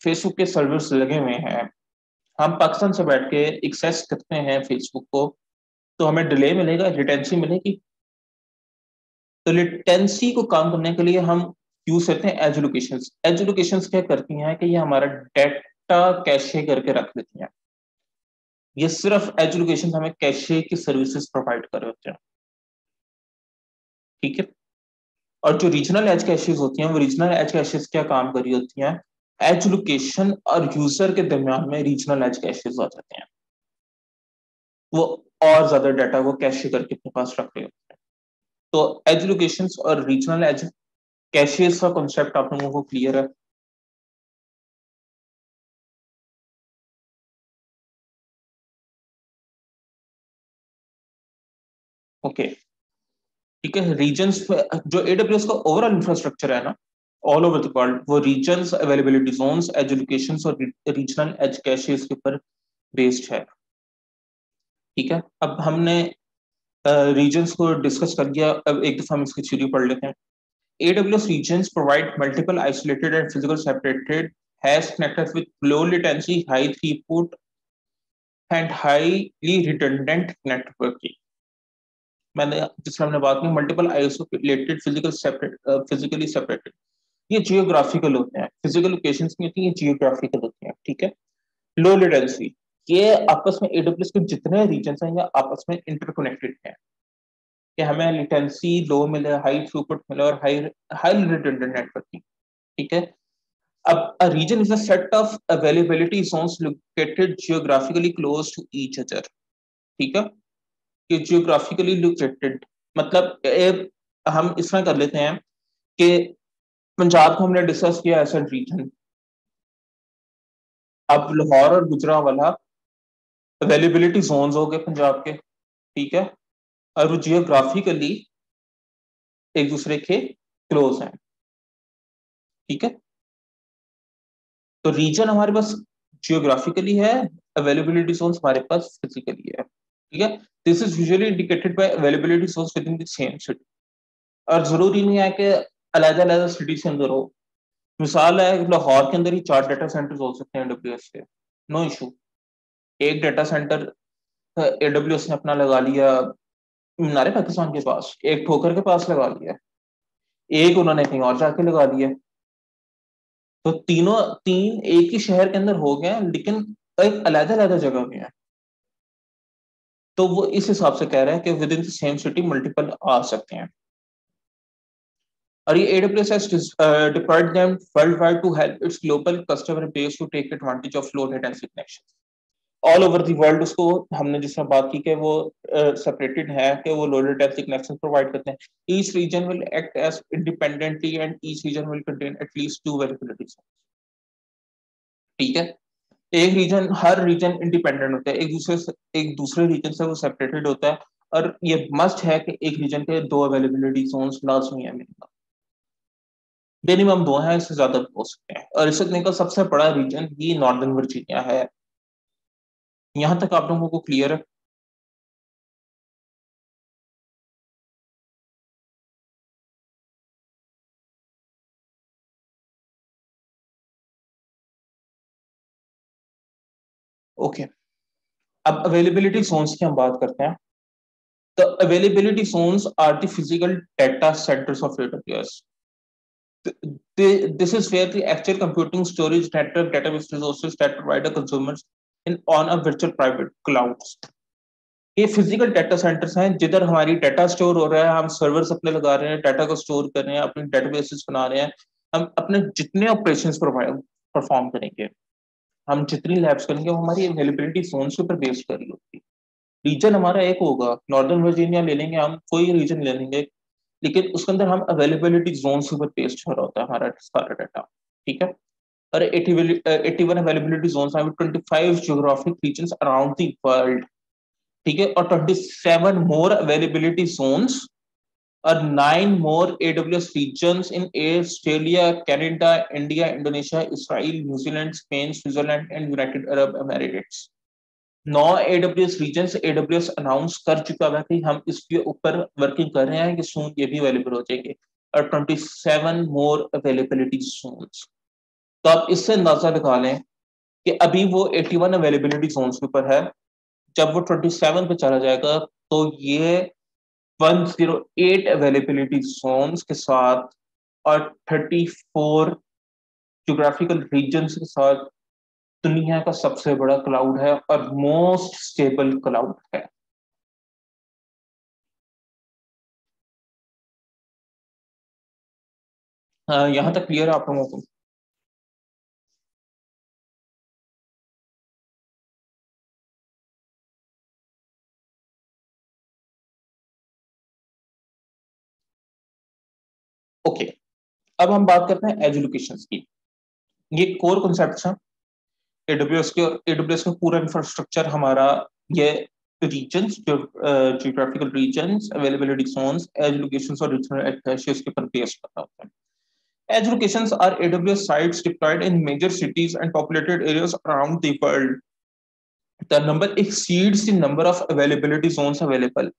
फेसबुक के सर्वर्स लगे हुए हैं, हम पाकिस्तान से बैठ के एक्सेस करते हैं फेसबुक को, तो हमें डिले मिलेगा, रिटेंसी मिलेगी। तो लेटेंसी को कम करने के लिए हम यूज करते हैं एज लोकेशंस। एज लोकेशंस क्या करती हैं कि ये हमारा डेटा कैशे करके रख देती हैं। ये सिर्फ एज लोकेशन हमें कैशे की सर्विसेज प्रोवाइड कर रहे होते हैं, ठीक है। और जो रीजनल एज कैशेज होती हैं, वो रीजनल एज कैशेज क्या काम कर रही होती हैं, एज लोकेशन और यूजर के दरमियान में रीजनल एज कैशेज आ जाते हैं। वो और ज्यादा डाटा वो कैशे करके अपने पास रख रहे होते हैं। तो एज लोकेशंस और रीजनल एज कैशेज का कॉन्सेप्ट आप लोगों को क्लियर है? ओके, ठीक है। रीजन्स जो एडब्ल्यूएस का ओवरऑल इंफ्रास्ट्रक्चर है ना, ऑल ओवर द वर्ल्ड, वो regions, availability zones, edge locations और रीजनल एज कैशेज के ऊपर बेस्ड है, ठीक है। अब हमने रीजन्स को डिस्कस कर दिया, अब एक दफा हम इसकी थ्योरी पढ़ लेते हैं। AWS regions provide multiple isolated and physical separated hash connectors with low latency, high throughput, and highly redundant networking. मैंने जिसमें हमने बात की मल्टीपल आइसोलेटेड फिजिकली सेपरेटेड, ये जियोग्राफिकल होते हैं। फिजिकल लोकेशंस नहीं होती, ये जियोग्राफिकल होती हैं, ठीक है। लो लेटेंसी, ये आपस में AWS के जितने रीजन्स हैं ये आपस में इंटरकनेक्टेड हैं कि हमें लेटेंसी लो मिले, हाई थ्रूपुट मिले और हाई रिडंडेंट नेटवर्किंग, ठीक है। अब a region is a set of availability zones located geographically close to each other, ठीक है। कि जियोग्राफिकली लोकेटेड मतलब हम इसमें कर लेते हैं कि पंजाब को हमने डिस्कस किया एज ए रीजन। अब लाहौर और गुजरांवाला अवेलेबिलिटी जोन्स हो गए पंजाब के, ठीक है। और वो जियोग्राफिकली एक दूसरे के क्लोज हैं, ठीक है। तो रीजन हमारे पास जियोग्राफिकली है, अवेलेबिलिटी जोन्स हमारे पास फिजिकली है, ठीक है। This is usually indicated by availability zones within the same city. और जरूरी नहीं है कि अलग अलग सिटी के अंदर हो। मिसाल है लाहौर के अंदर ही 4 डाटा सेंटर्स हो सकते हैं AWS के, नो इशू। एक डाटा सेंटर AWS ने अपना लगा लिया मीनार पाकिस्तान के पास, एक ठोकर के पास लगा लिया, एक उन्होंने कहीं और जाके लगा दिया। तो तीन एक ही शहर के अंदर हो गए, लेकिन एक अलग अलग जगह में है। तो वो इस हिसाब से कह रहा है कि within the same city multiple आ सकते हैं। और ये AWS has deployed them worldwide to help its global customer base to take advantage of low latency connections. All over the world उसको हमने जिसमें बात की कि वो सेपरेटेड है कि वो लो लेटेंसी कनेक्शन प्रोवाइड करते हैं। Each region will act as independently and each region will contain at least 2 availability zones, ठीक है। एक रीजन, हर रीजन इंडिपेंडेंट होता है एक दूसरे रीजन से वो सेपरेटेड होता है। और ये मस्ट है कि एक रीजन के 2 अवेलेबिलिटी जोन्स लाजमी है मिनिमम 2 है, इससे ज्यादा भी हो सकते हैं। और इससे का सबसे बड़ा रीजन ही नॉर्दर्न वर्जीनिया है। यहां तक आप लोगों को क्लियर है? ओके, अब अवेलेबिलिटी जोन्स की हम बात करते हैं। तो availability zones are the physical data centres of AWS. This is where the actual computing, storage, network, database resources that provide a consumers in on a virtual private clouds. ये physical data centres हैं जिधर हमारी data store हो रहा है, हम servers अपने लगा रहे हैं, डाटा को स्टोर कर रहे हैं, अपने डेटाबेसेस बना रहे हैं, हम अपने जितने ऑपरेशंस परफॉर्म करेंगे, हम जितनी लैब्स करेंगे, वो हमारी अवेलेबिलिटी जोन्स के ऊपर बेस्ड कर रही होती है। रीजन हमारा एक होगा, नॉर्दर्न वर्जीनिया ले लेंगे हम, कोई रीजन ले लेंगे, लेकिन उसके अंदर हम अवेलेबिलिटी जोन के ऊपर बेस्ड हो रहा होता है हमारा सारा डाटा, ठीक है। और 81 अवेलेबिलिटी जोन्स हैं, 25 geographic regions around the world, ठीक है। और 27 मोर अवेलेबिलिटी जोन्स और 9 more AWS regions in Australia, Canada, India, Indonesia, Israel, New Zealand, Spain, Switzerland and United Arab Emirates. 9 AWS regions AWS announce कर चुका है कि हम इसके ऊपर वर्किंग कर रहे हैं कि सून ये भी अवेलेबल हो जाएंगे। और 27 मोर अवेलेबिलिटी जोन्स। तो आप इससे अंदाजा लगा लें कि अभी वो 81 अवेलेबिलिटी जोन्स के ऊपर है, जब वो 27 पे चला जाएगा तो ये 108 अवेलेबिलिटी जोन्स के साथ और 34 ज्योग्राफिकल रीजन्स के साथ दुनिया का सबसे बड़ा क्लाउड है और मोस्ट स्टेबल क्लाउड है। यहां तक क्लियर है आप लोगों को? ओके, अब हम बात करते हैं एज एजुकेशन की। ये कोर कॉन्सेप्ट है एडब्ल्यूएस के, और एडब्ल्यूएस में पूरा इंफ्रास्ट्रक्चर हमारा ये regions, geographical regions, availability zones, edge locations और रीजनल एड्रेसेस के ऊपर बेस्ड करता होता है। Edge locations are AWS sites deployed in major cities and populated areas around the world. The number exceeds the number of availability zones available.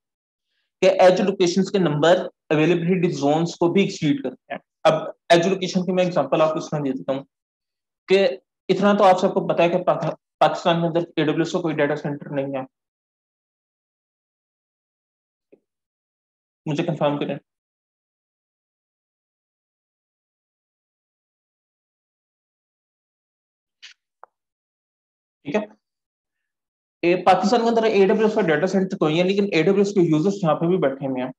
कि as locations के number availability Jones को भी exceed करते हैं। अब एज लोकेशन की मैं example आपको इसमें दे देता हूँ कि इतना तो आप सबको पता है कि पाकिस्तान में अंदर एडब्ल्यूएस का कोई डाटा सेंटर नहीं है। मुझे कंफर्म करें। ठीक है, पाकिस्तान के अंदर एडब्ल्यूएस का डाटा सेंटर तो ही है, लेकिन एडब्ल्यूएस के यूजर्स यहाँ पे भी बैठे हुए हैं।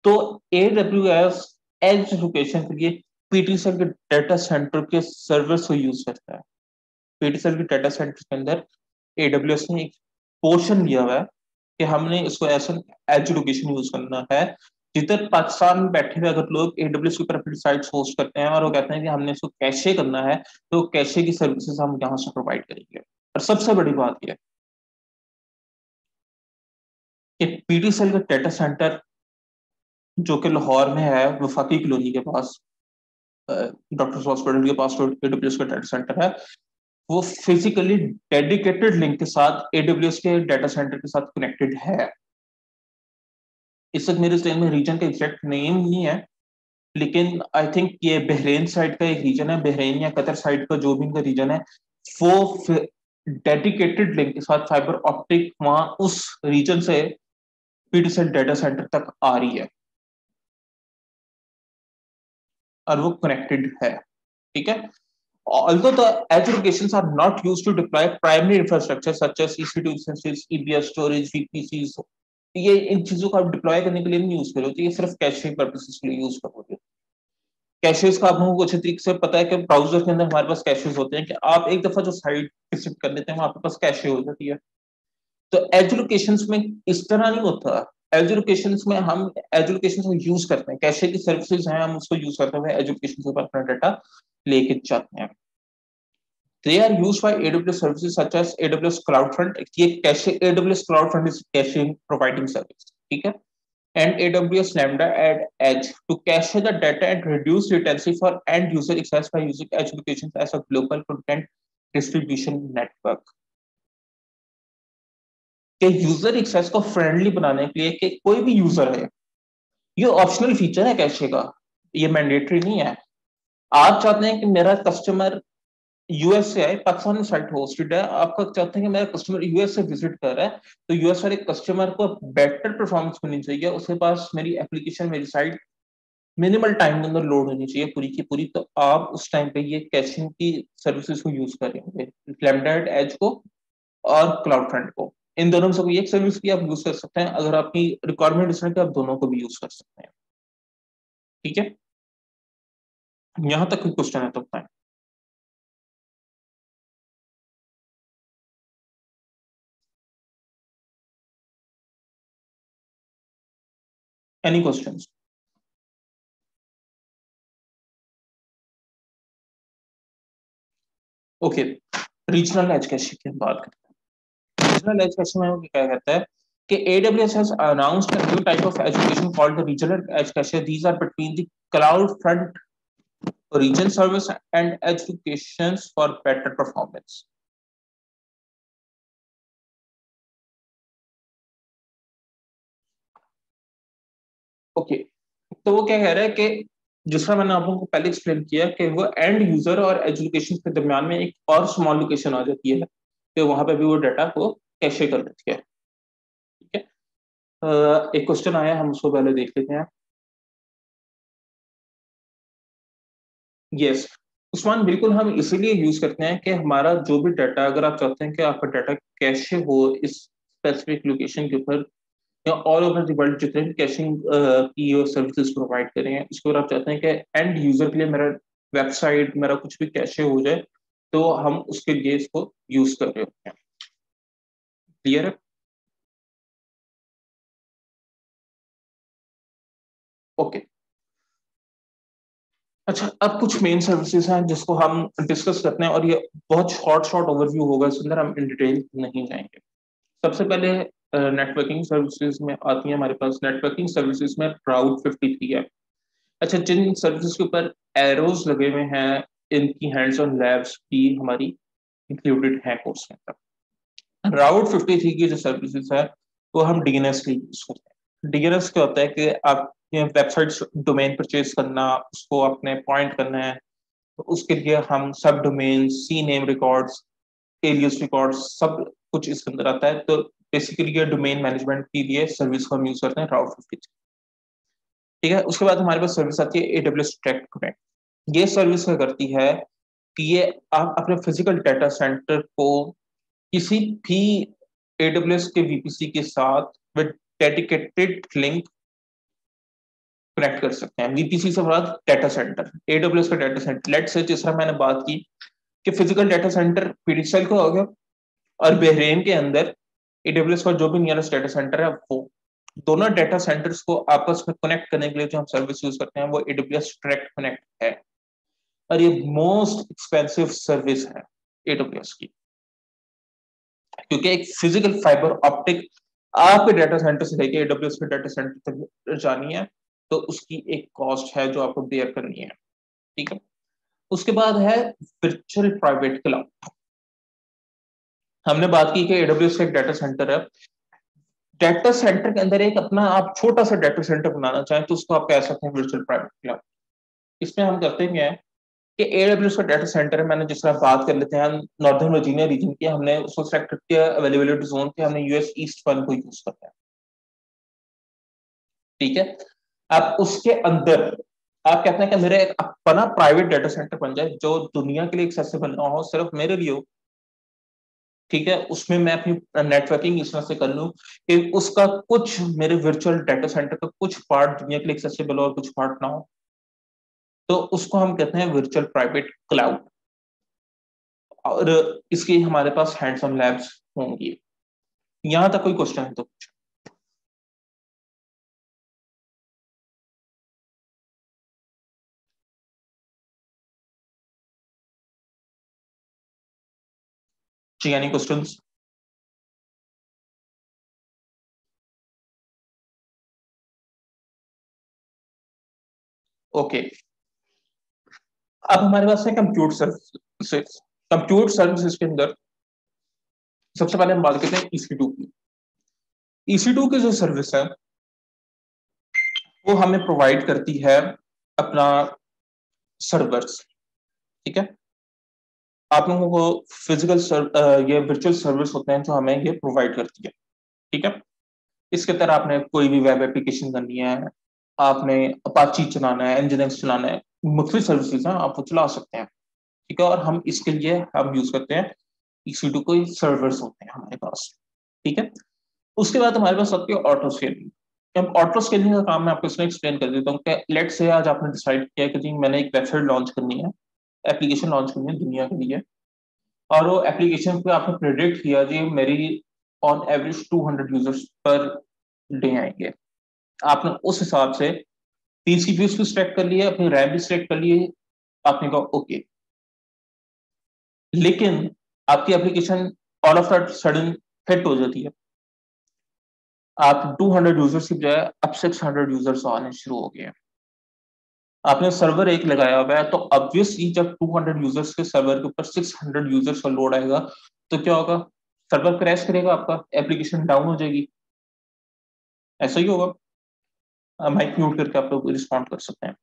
तो एडब्ल्यूएस एज लोकेशन के लिए पीटीसेल के डाटा सेंटर के सर्वर्स को यूज करता है। पीटीसेल के डाटा सेंटर के अंदर एडब्ल्यूएस ने एक पोर्शन दिया हुआ है कि हमने इसको ऐसा एज लोकेशन यूज करना है जिधर पाकिस्तान में बैठे हुए अगर लोग एडब्ल्यूएस के ऊपर अपनी साइट्स होस्ट करते हैं और वो कहते हैं कि हमने इसको कैशे करना है, तो कैशे की सर्विसेज हम यहाँ से प्रोवाइड करेंगे। और सबसे बड़ी बात यह कि पीटीसेल का डाटा सेंटर जो कि लाहौर में है, वफाकी कॉलोनी के पास, डॉक्टर्स हॉस्पिटल के पास एडब्ल्यूएस का डाटा सेंटर है, वो फिजिकली डेडिकेटेड लिंक के साथ एडब्ल्यूएस के डाटा सेंटर के साथ कनेक्टेड है। इस वक्त मेरे जहन में रीजन का एग्जैक्ट नेम नहीं है, लेकिन आई थिंक ये बहरेन साइड का एक रीजन है, बहरेन या कतर साइड का जो भी इनका रीजन है, वो डेडिकेटेड लिंक के साथ फाइबर ऑप्टिक वहां उस रीजन से पीटीसेल डाटा सेंटर तक आ रही है और वो कनेक्टेड है। ठीक है, although the edge locations are not used to deploy primary infrastructure such as EC2 instances, EBS storage, VPCs, ये इन चीजों को आप डिप्लॉय करने के लिए नहीं यूज करोगे, ये सिर्फ कैशिंग पर्पसेस के लिए यूज करोगे। कैशेस का आप लोगों को अच्छे तरीके से पता है कि ब्राउजर के अंदर हमारे पास कैशेस होते हैं कि आप एक दफा जो साइट विजिट कर लेते हैं वहां आपके पास कैशे हो जाती है। तो एज लोकेशंस में इस तरह नहीं होता। एज लोकेशंस में हम एज लोकेशंस को यूज करते हैं, कैशे की सर्विसेज हैं, हम उसको यूज करते हुए एज लोकेशन के ऊपर अपना डाटा लेके जाते हैं। They are used by AWS services such as AWS CloudFront. ये cache AWS CloudFront is caching providing service, ठीक है? And AWS Lambda at Edge to cache the data and reduce latency for end user access by using edge locations as a global content distribution network. कि user access को friendly बनाने के लिए कि कोई भी यूजर है, ये ऑप्शनल फीचर है कैशे का, ये मैंडेटरी नहीं है। आप चाहते हैं कि मेरा कस्टमर यूएस से आए, पाकिस्तान में साइट होस्टेड है, आपका चाहते हैं कि मेरा कस्टमर यूएस से विजिट कर रहा है, तो यूएस वाले कस्टमर को बेटर परफॉर्मेंस मिलनी चाहिए, उसके पास मेरी एप्लीकेशन, मेरी साइट मिनिमल टाइम के अंदर लोड होनी चाहिए पूरी की पूरी। तो आप उस टाइम पे ये कैशिंग की सर्विसेज को यूज करेंगे, लैम्डा एज को और क्लाउड फ्रंट को। इन दोनों में से कोई एक सर्विस की आप यूज कर सकते हैं, अगर आपकी रिक्वायरमेंट इस तरह की आप दोनों को भी यूज कर सकते हैं। ठीक है, यहां तक कोई क्वेश्चन है तो बताएं। Any questions? Okay, regional edge caching की बात करते हैं। रीजनल एज कैशिंग में क्या कहता है कि AWS has announced a new type of education called the regional edge cache. These are between the cloud front region service and edge locations for better performance. Okay, तो वो क्या कह रहा है कि जिसका मैंने आप लोगों को पहले एक्सप्लेन किया कि वो एंड यूजर और एज लोकेशन के दरमियान में एक और स्मॉल लोकेशन आ जाती है कि वहां पे भी वो डाटा को कैशे कर देती है। ठीक है, एक क्वेश्चन आया, हम उसको पहले देख लेते हैं। यस उस्मान, बिल्कुल हम इसीलिए यूज करते हैं कि हमारा जो भी डाटा, अगर आप चाहते हैं कि आपका डाटा कैशे हो इस स्पेसिफिक लोकेशन के ऊपर या ऑल ओवर द वर्ल्ड, जितने भी कैशिंग की सर्विसेज प्रोवाइड कर रहे हैं, उसके ऊपर आप चाहते हैं कि एंड यूजर के लिए मेरा वेबसाइट, मेरा कुछ भी कैशे हो जाए, तो हम उसके लिए इसको यूज कर रहे होते हैं। क्लियर है? ओके। अच्छा, अब कुछ मेन सर्विसेज हैं जिसको हम डिस्कस करते हैं, और ये बहुत शॉर्ट शॉर्ट ओवरव्यू होगा, इसके अंदर हम इन डिटेल नहीं जाएंगे। सबसे पहले नेटवर्किंग सर्विसेज में आती है हमारे पास। नेटवर्किंग सर्विसेज में राउट 53 है। अच्छा, जिन सर्विसेज के ऊपर एरोज लगे हुए हैं, इनकी हैंड्स ऑन लैब्स भी हमारी इंक्लूडेड है कोर्स में। राउट 53 की जो सर्विसेज है वो हम डीएनएस के यूज करते हैं। डीएनएस क्या होता है कि आप वेबसाइट डोमेन परचेज करना, उसको अपने पॉइंट करना है, तो उसके लिए हम subdomain, C name records, alias records, सब कुछ इसके अंदर आता है। तो बेसिकली ये डोमेन मैनेजमेंट के लिए सर्विस को हम यूज करते हैं राउट 53। ठीक है, उसके बाद हमारे पास सर्विस आती है एडब्ल्यूएस ट्रैक कनेक्ट। ये सर्विस क्या करती है कि ये आप अपने फिजिकल डाटा सेंटर को किसी भी एडब्ल्यूएस के वीपीसी के साथ विद डेडिकेटेड लिंक कनेक्ट कर सकते हैं। वीपीसी से बाद डाटा सेंटर, एडब्ल्यूएस का डाटा सेंटर, लेट्स से जिस तरह मैंने बात की कि फिजिकल डाटा सेंटर पीडीएसएल का हो गया, और बहरेन के अंदर एडब्ल्यूएस का जो भी नियरेस्ट डाटा सेंटर है, वो दोनों डाटा सेंटर्स को आपस में कनेक्ट करने के लिए जो हम सर्विस यूज करते हैं वो एडब्ल्यूएस डायरेक्ट कनेक्ट है। और ये मोस्ट एक्सपेंसिव सर्विस है एडब्ल्यूएस की, क्योंकि एक फिजिकल फाइबर ऑप्टिक आपके डाटा सेंटर से लेके एडब्ल्यूएस के डाटा सेंटर तक जानी है, तो उसकी एक कॉस्ट है जो आपको बेयर करनी है। ठीक है, उसके बाद है वर्चुअल प्राइवेट क्लाउड। हमने बात की कि एडब्ल्यूएस का एक डाटा सेंटर है। डाटा सेंटर के अंदर एक अपना आप छोटा सा डाटा सेंटर बनाना चाहें तो उसको आप कह सकते हैं वर्चुअल प्राइवेट क्लाउड। इसमें हम करते हैं क्या है कि एडब्ल्यूएस का डाटा सेंटर है, मैंने जिस तरह बात कर लेते हैं नॉर्दर्न वर्जीनिया रीजन की, हमने उसको सेलेक्ट किया अवेलेबिलिटी जोन पे, हमने यूएस ईस्ट वन को यूज करते हैं। ठीक है, अब उसके अंदर आप कहते हैं कि मेरा एक अपना प्राइवेट डाटा सेंटर बन जाए जो दुनिया के लिए एक्सेसिबल ना हो, सिर्फ मेरे लिए हो। ठीक है, उसमें मैं अपनी नेटवर्किंग इस तरह से कर लूं कि उसका कुछ मेरे वर्चुअल डाटा सेंटर का कुछ पार्ट दुनिया के लिए एक्सेसिबल हो और कुछ पार्ट ना हो, तो उसको हम कहते हैं वर्चुअल प्राइवेट क्लाउड। और इसकी हमारे पास हैंड्स ऑन लैब्स होंगी। यहां तक कोई क्वेश्चन है तो? जी, एनी क्वेश्चंस? ओके, अब हमारे पास है कंप्यूटर सर्विसेज। कंप्यूटर सर्विसेज के अंदर सबसे पहले हम बात करते हैं EC2 की। EC2 की जो सर्विस है वो हमें प्रोवाइड करती है अपना सर्वर्स। ठीक है, आप लोगों को फिजिकल ये वर्चुअल सर्विस होते हैं जो हमें ये प्रोवाइड करती है। ठीक है, इसके तरह आपने कोई भी वेब एप्लीकेशन करनी है, आपने अपाची चलाना है, एनजीएनएक्स चलाना है, मुख्तलिफ सर्विसेज हैं, आप वो चला सकते हैं। ठीक है, और हम इसके लिए हम यूज करते हैं EC2 को, सर्वर्स होते हैं हमारे पास। ठीक है, उसके बाद हमारे पास आती है ऑटो स्केलिंग। अब ऑटो स्केलिंग का काम मैं आपको इसमें एक्सप्लेन कर देता हूँ कि लेट से आज आपने डिसाइड किया कि जी मैंने एक वेबसाइट लॉन्च करनी है, एप्लीकेशन लॉन्च करनी है दुनिया के लिए, और वो एप्लीकेशन पे आपने प्रेडिक्ट किया जी मेरी on average 200 users per day आएंगे। आपने उस हिसाब से तीन सीपीयूज भी सिलेक्ट कर लिए, अपनी रैम भी सिलेक्ट कर लिए, आपने कहा ओके। लेकिन आपकी application all of sudden hit हो जाती है, आप 200 यूजर्स की बजाय अब 600 यूजर्स आने शुरू हो गए हैं। आपने सर्वर एक लगाया हुआ है, तो ऑब्वियसली जब 200 यूजर्स के सर्वर के ऊपर 600 यूजर्स का लोड आएगा तो क्या होगा? सर्वर क्रैश करेगा, आपका एप्लीकेशन डाउन हो जाएगी। ऐसा ही होगा। माइक म्यूट करके आप लोग रिस्पॉन्ड कर सकते हैं।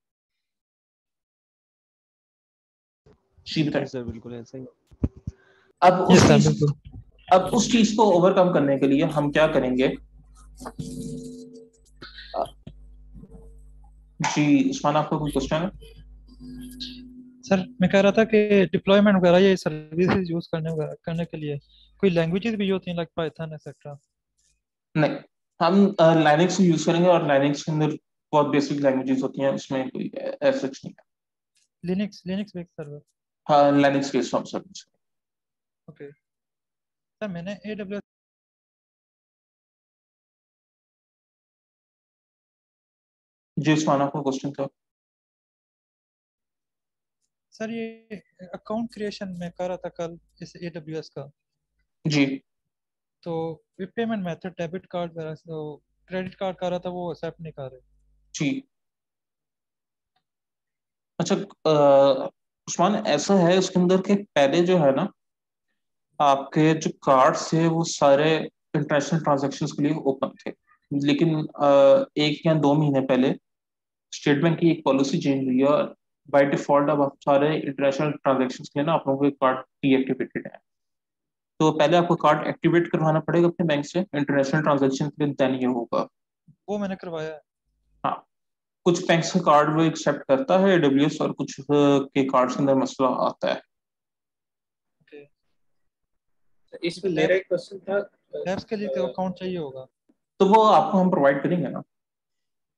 जी बताएं। जी सर, बिल्कुल ऐसा ही। अब उस चीज को ओवरकम करने के लिए हम क्या करेंगे जी उस्मान, आपका कोई क्वेश्चन है? सर मैं कह रहा था कि डिप्लॉयमेंट वगैरह ये सर्विसेज यूज करने के लिए कोई लैंग्वेजेस भी होती हैं लाइक पाइथन एक्सेट्रा? नहीं, हम लाइनक्स यूज करेंगे, और लाइनक्स के अंदर बहुत बेसिक लैंग्वेजेस होती हैं, उसमें कोई ऐसा नहीं है। Linux Linux based server? हाँ, लाइनक्स बेस्ड हम सर्विस। ओके सर, मैंने AWS। जी उस्मान, आपका क्वेश्चन था? सर ये अकाउंट क्रिएशन में कर रहा था कल, जैसे AWS का, जी तो पेमेंट मेथड डेबिट कार्ड वगैरह, तो क्रेडिट कार्ड कर रहा था, वो एक्सेप्ट नहीं कर रहे। जी। अच्छा, उस्मान ऐसा है उसके अंदर के पहले जो है ना, आपके जो कार्ड्स थे वो सारे इंटरनेशनल ट्रांजैक्शंस के लिए ओपन थे। लेकिन 1 या 2 महीने पहले स्टेट बैंक की एक पॉलिसी चेंज हुई है, और बाय डिफॉल्ट अब आप सारे इंटरनेशनल ट्रांजैक्शंस के लिए ना आप लोगों के कार्ड डीएक्टिवेटेड है। तो पहले आपको कार्ड एक्टिवेट करवाना पड़ेगा अपने बैंक से इंटरनेशनल ट्रांजैक्शन के लिए, देन ये होगा। वो मैंने करवाया है। हाँ, कुछ बैंक का कार्ड वो एक्सेप्ट करता है AWS, और कुछ के कार्ड के अंदर मसला आता है। ओके। इसमें मतलब मेरा एक क्वेश्चन था। लैब्स के लिए तो अकाउंट चाहिए होगा। तो वो आपको हम प्रोवाइड करेंगे ना।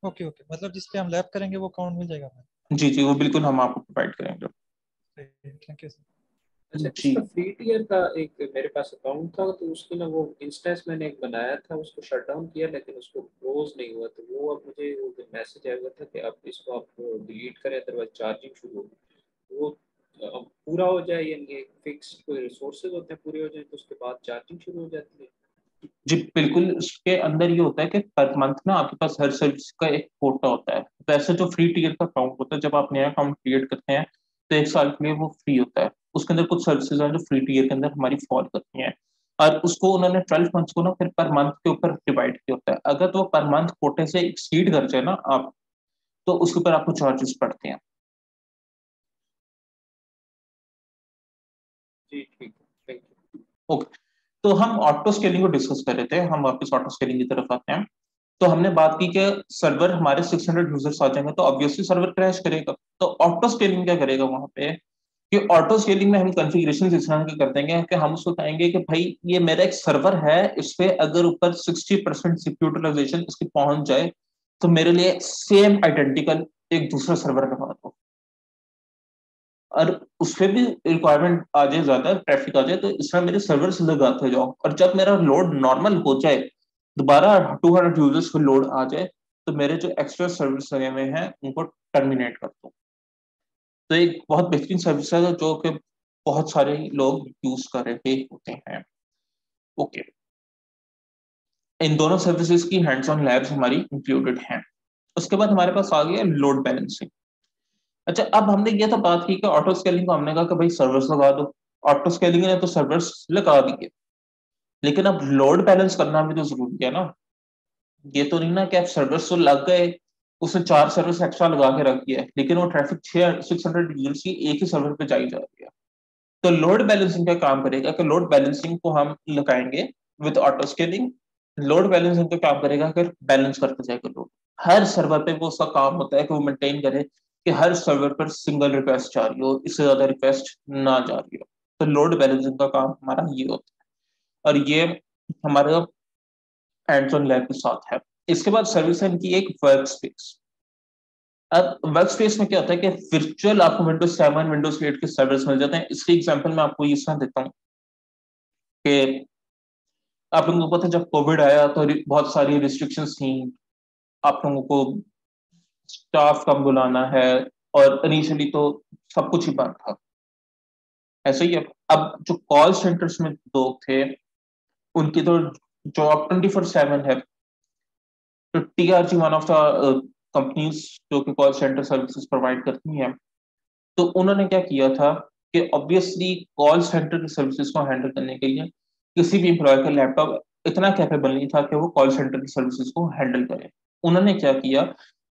ओके ओके, मतलब जिस पे हम लैब करेंगे वो अकाउंट मिल जाएगा हमें? जी जी, वो बिल्कुल हम आपको प्रोवाइड करेंगे। Thank you sir. अच्छा, जी इसका फ्री टीयर का एक मेरे पास अकाउंट था, तो उसकी ना वो इंस्टेंस मैंने एक बनाया था, उसको शट डाउन किया लेकिन उसको क्लोज नहीं हुआ, तो वो अब मुझे वो मैसेज आया हुआ था कि अब इसको आप डिलीट करें अदरवाइज चार्जिंग शुरू होगी। वो अब पूरा हो जाए, यानी फिक्स कोई रिसोर्सेज होते हैं, पूरे हो जाए तो उसके बाद चार्जिंग शुरू हो जाती है? जी बिल्कुल, उसके अंदर ये होता है कि पर मंथ ना आपके पास हर सर्विस का एक कोटा होता है। वैसे जो फ्री टीयर का अकाउंट होता है, जब आप नया अकाउंट क्रिएट करते हैं तो 1 साल के लिए वो फ्री होता है। उसके अंदर कुछ सर्विसेज हैं जो फ्री टीयर के अंदर हमारी फॉल करती हैं, और उसको उन्होंने 12 मंथ्स को ना फिर पर मंथ के ऊपर डिवाइड किया होता है। अगर तो पर मंथ कोटे से एक्सीड कर जाए ना आप, तो उसके ऊपर आपको चार्जेस पड़ते हैं। जी ठीक है, थैंक यू। ओके, तो हम ऑटो स्केलिंग को डिस्कस कर रहे थे, हम वापस ऑटो स्केलिंग की तरफ आते हैं। तो हमने बात की कि सर्वर हमारे 600 यूजर्स आ जाएंगे तो ऑब्वियसली सर्वर क्रैश करेगा। तो ऑटो स्केलिंग क्या करेगा वहां पे, कि ऑटो स्केलिंग में हम कॉन्फ़िगरेशन इस तरह के कर देंगे कि हम उसको कहेंगे कि भाई ये मेरा एक सर्वर है, इस पे अगर ऊपर 60% सीपीयू यूटिलाइजेशन इसकी पहुंच जाए तो मेरे लिए सेम आइडेंटिकल एक दूसरा सर्वर लगा दो। और उस पर भी रिक्वायरमेंट आ जाए, ज्यादा ट्रैफिक आ जाए, तो इसमें मेरे सर्वर्स लगाते जाओ, और जब मेरा लोड नॉर्मल हो जाए, दोबारा 200 यूजर्स को लोड आ जाए, तो मेरे जो एक्स्ट्रा सर्विस लगे हुए हैं उनको टर्मिनेट कर दो। तो एक बहुत बेहतरीन सर्विस है जो कि बहुत सारे लोग यूज कर रहे होते हैं। ओके, इन दोनों सर्विसेज की हैंड्स ऑन लैब्स हमारी इंक्लूडेड हैं। उसके बाद हमारे पास आ गया लोड बैलेंसिंग। अच्छा, अब हमने ये तो बात की कि ऑटो स्केलिंग को हमने कहा कि भाई सर्वर्स लगा दो, ऑटो स्केलिंग ने तो सर्वर्स लगा दिए, लेकिन अब लोड बैलेंस करना भी तो जरूरी है ना। ये तो नहीं ना कि आप सर्वर्स तो लग गए, उसने 4 सर्विस एक्स्ट्रा लगा के रख दिया है, लेकिन वो ट्रैफिक 600 यूजर्स की एक ही सर्वर पे जाई जा रही है। तो लोड बैलेंसिंग का काम करेगा कि लोड बैलेंसिंग को हम लगाएंगे with auto scaling. Load balancing का काम करेगा कि बैलेंस करते जाएगा लोड। हर सर्वर पे वो उसका काम होता है कि वो मेंटेन करे कि हर सर्वर पर सिंगल रिक्वेस्ट जा रही हो, इससे ज्यादा रिक्वेस्ट ना जा रही हो। तो लोड बैलेंसिंग का काम हमारा ये होता है, और ये हमारे हैंड्स ऑन लैब के साथ है। इसके बाद सर्विस है इनकी एक वर्क स्पेस। अब वर्क स्पेस में क्या होता है कि वर्चुअल आपको Windows 7 Windows 8 के सर्वर्स मिल जाते हैं। इसके एग्जांपल मैं आपको इस तरह देता हूँ कि आप लोगों को पता है जब कोविड आया तो बहुत सारी रिस्ट्रिक्शंस थी, आप लोगों को स्टाफ कम बुलाना है, और इनिशियली तो सब कुछ ही बंद था। ऐसे ही अब जो कॉल सेंटर्स में लोग थे उनकी तो जॉब 24/7 है। तो TRG one of the companies जो कि कॉल सेंटर सर्विसेज प्रोवाइड करती हैं, तो उन्होंने क्या किया था कि ऑब्वियसली कॉल सेंटर की सर्विसेज को हैंडल करने के लिए किसी भी एम्प्लॉय का लैपटॉप इतना कैपेबल नहीं था कि वो कॉल सेंटर की सर्विसेज को हैंडल करे। उन्होंने क्या किया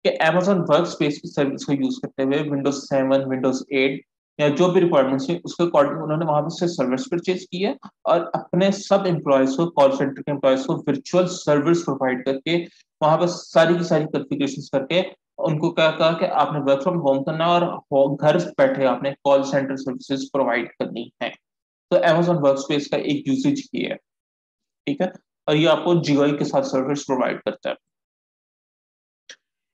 कि Amazon वर्क स्पेस की सर्विस को यूज करते हुए Windows 7 Windows 8 या जो भी रिक्वायरमेंट्स है उसके अकॉर्डिंग उन्होंने वहां से सर्विस परचेज किया, और अपने सब एम्प्लॉयज को, कॉल सेंटर के एम्प्लॉयज को वर्चुअल सर्विस प्रोवाइड करके वहां पर सारी की सारी कॉन्फ़िगरेशंस करके उनको क्या कहा कि आपने वर्क फ्रॉम होम करना है और घर बैठे आपने कॉल सेंटर सर्विसेज प्रोवाइड करनी है। तो Amazon वर्कस्पेस का एक यूसेज ये है, ठीक है, और ये आपको GUI के साथ सर्विस प्रोवाइड करता है।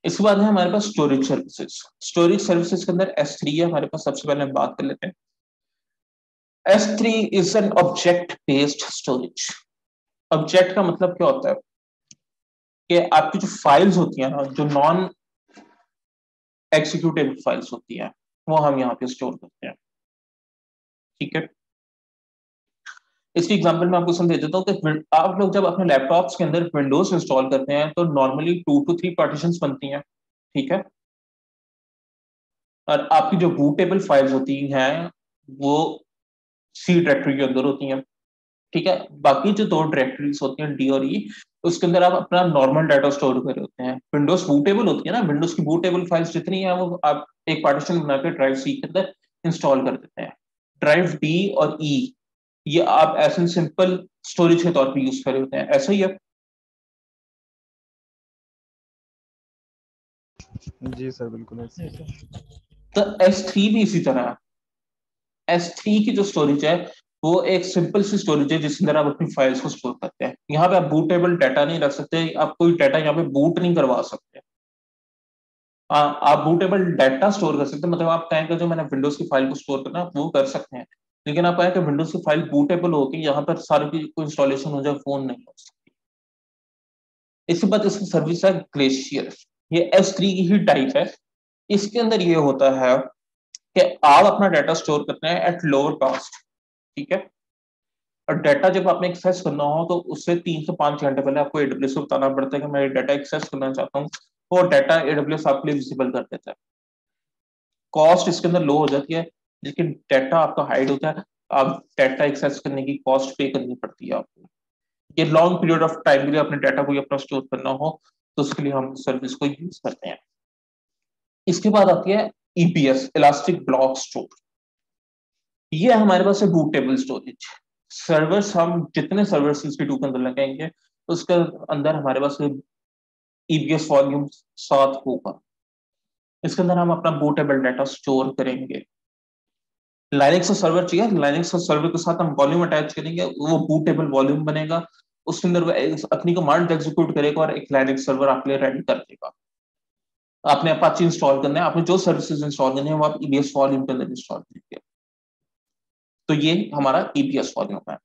इसके बाद है हमारे पास स्टोरेज सर्विसेज। स्टोरेज सर्विसेज के अंदर S3 है हमारे पास। सबसे पहले हम बात कर लेते हैं, S3 is an object based storage. Object का मतलब क्या होता है कि आपकी जो फाइल्स होती है ना, जो नॉन एग्जीक्यूटेबल फाइल्स होती हैं, वो हम यहाँ पे स्टोर करते हैं, ठीक है। इसकी एग्जांपल मैं आपको समझा देता हूँ कि आप लोग जब अपने लैपटॉप्स के अंदर विंडोज इंस्टॉल करते हैं तो नॉर्मली 2 to 3 पार्टीशंस बनती हैं, ठीक है, और आपकी जो बूटेबल फाइल्स होती हैं वो सी डायरेक्टरी के अंदर होती हैं, ठीक है। बाकी जो 2 डायरेक्टरीज होती हैं D और E, उसके अंदर आप अपना नॉर्मल डाटा स्टोर कर रहे होते हैं। विंडोज बूटेबल होती है ना, विंडोज की बूटेबल फाइल्स जितनी है वो आप एक पार्टीशन बना के ड्राइव C के अंदर इंस्टॉल कर देते हैं। ड्राइव D और E ये आप ऐसे सिंपल स्टोरेज के तौर पे यूज कर रहे होते हैं, ऐसा ही है। जी सर, बिल्कुल ऐसे। जी सर। तो S3 भी इसी तरह है। S3 की जो स्टोरेज है वो एक सिंपल सी स्टोरेज है जिसके अंदर आप अपनी फाइल्स को स्टोर करते हैं। यहाँ पे आप बूटेबल डाटा नहीं रख सकते, आप कोई डाटा यहाँ पे बूट नहीं करवा सकते। आप बूटेबल डाटा स्टोर कर सकते हैं, मतलब आप कहेंगे जो मैंने विंडोज की फाइल को स्टोर करना है वो कर सकते हैं, लेकिन आप कहें कि विंडोज की फाइल बूटेबल होगी, यहाँ पर सारी की कोई इंस्टॉलेशन हो जाए फोन नहीं हो सकती। इसके बाद इसकी सर्विस है ग्लेशियर। ये S3 की ही टाइप है। इसके अंदर ये होता है कि आप अपना डाटा स्टोर करते हैं एट लोअर कॉस्ट, ठीक है, और डाटा जब आपने एक्सेस करना हो तो उससे 3 से 5 घंटे पहले आपको AWS को बताना पड़ता है कि मैं डाटा एक्सेस करना चाहता हूँ, वो डाटा AWS आपके लिए विजिबल कर देता है। कॉस्ट इसके अंदर लो हो जाती है, लेकिन डाटा आपका हाइड होता है, आप डाटा एक्सेस करने की कॉस्ट पे करनी पड़ती है आपको। ये लॉन्ग पीरियड ऑफ टाइम के लिए अपने डाटा को अपना स्टोर करना हो तो उसके लिए हम सर्विस को यूज करते हैं। इसके बाद आती है EBS, इलास्टिक ब्लॉक स्टोर। ये हमारे पास है बूटेबल स्टोरेज। सर्वर्स हम जितने सर्वर्स EC2 के अंदर लगाएंगे उसके अंदर हमारे पास EBS वॉल्यूम 7 होगा। इसके अंदर हम अपना बूटेबल डाटा स्टोर करेंगे। लाइनेक्स सर्वर चाहिए, लाइनेक्स सर्वर के साथ हम वॉल्यूम अटैच करेंगे, वो बूटेबल वॉल्यूम बनेगा, उसके अंदर वो अपनी कमांड एग्जीक्यूट करेगा और एक लाइनेक्स सर्वर आपके लिए रेडी कर देगा। आपने अपाची इंस्टॉल करना है, आपने जो सर्विसेज इंस्टॉल करनी है वो आप EBS वॉल्यूम के अंदर इंस्टॉल करेंगे। तो ये हमारा EBS वॉल्यूम है,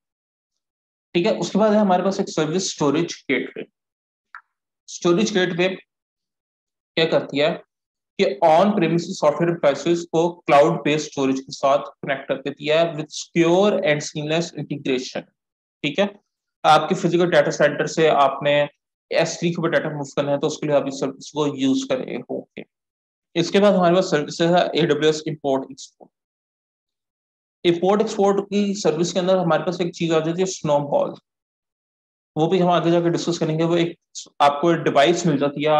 ठीक है। उसके बाद है हमारे पास एक service storage gateway. Storage gateway क्या करती है कि ऑन प्रेमिसेस सॉफ्टवेयर डिवाइसेस को क्लाउड बेस्ड स्टोरेज के साथ कनेक्ट कर देती है with secure and seamless integration, ठीक है। आपके फिजिकल डाटा सेंटर से आपने S3 के ऊपर डाटा मूव करना है तो उसके लिए आप इस सर्विस को यूज कर रहे होंगे। इसके बाद हमारे पास सर्विसेज है AWS import export. Import export की सर्विस के अंदर हमारे पास एक चीज आ जाती है स्नोबॉल, वो भी हम आगे जाकर डिस्कस करेंगे। वो एक आपको एक डिवाइस मिल जाती है,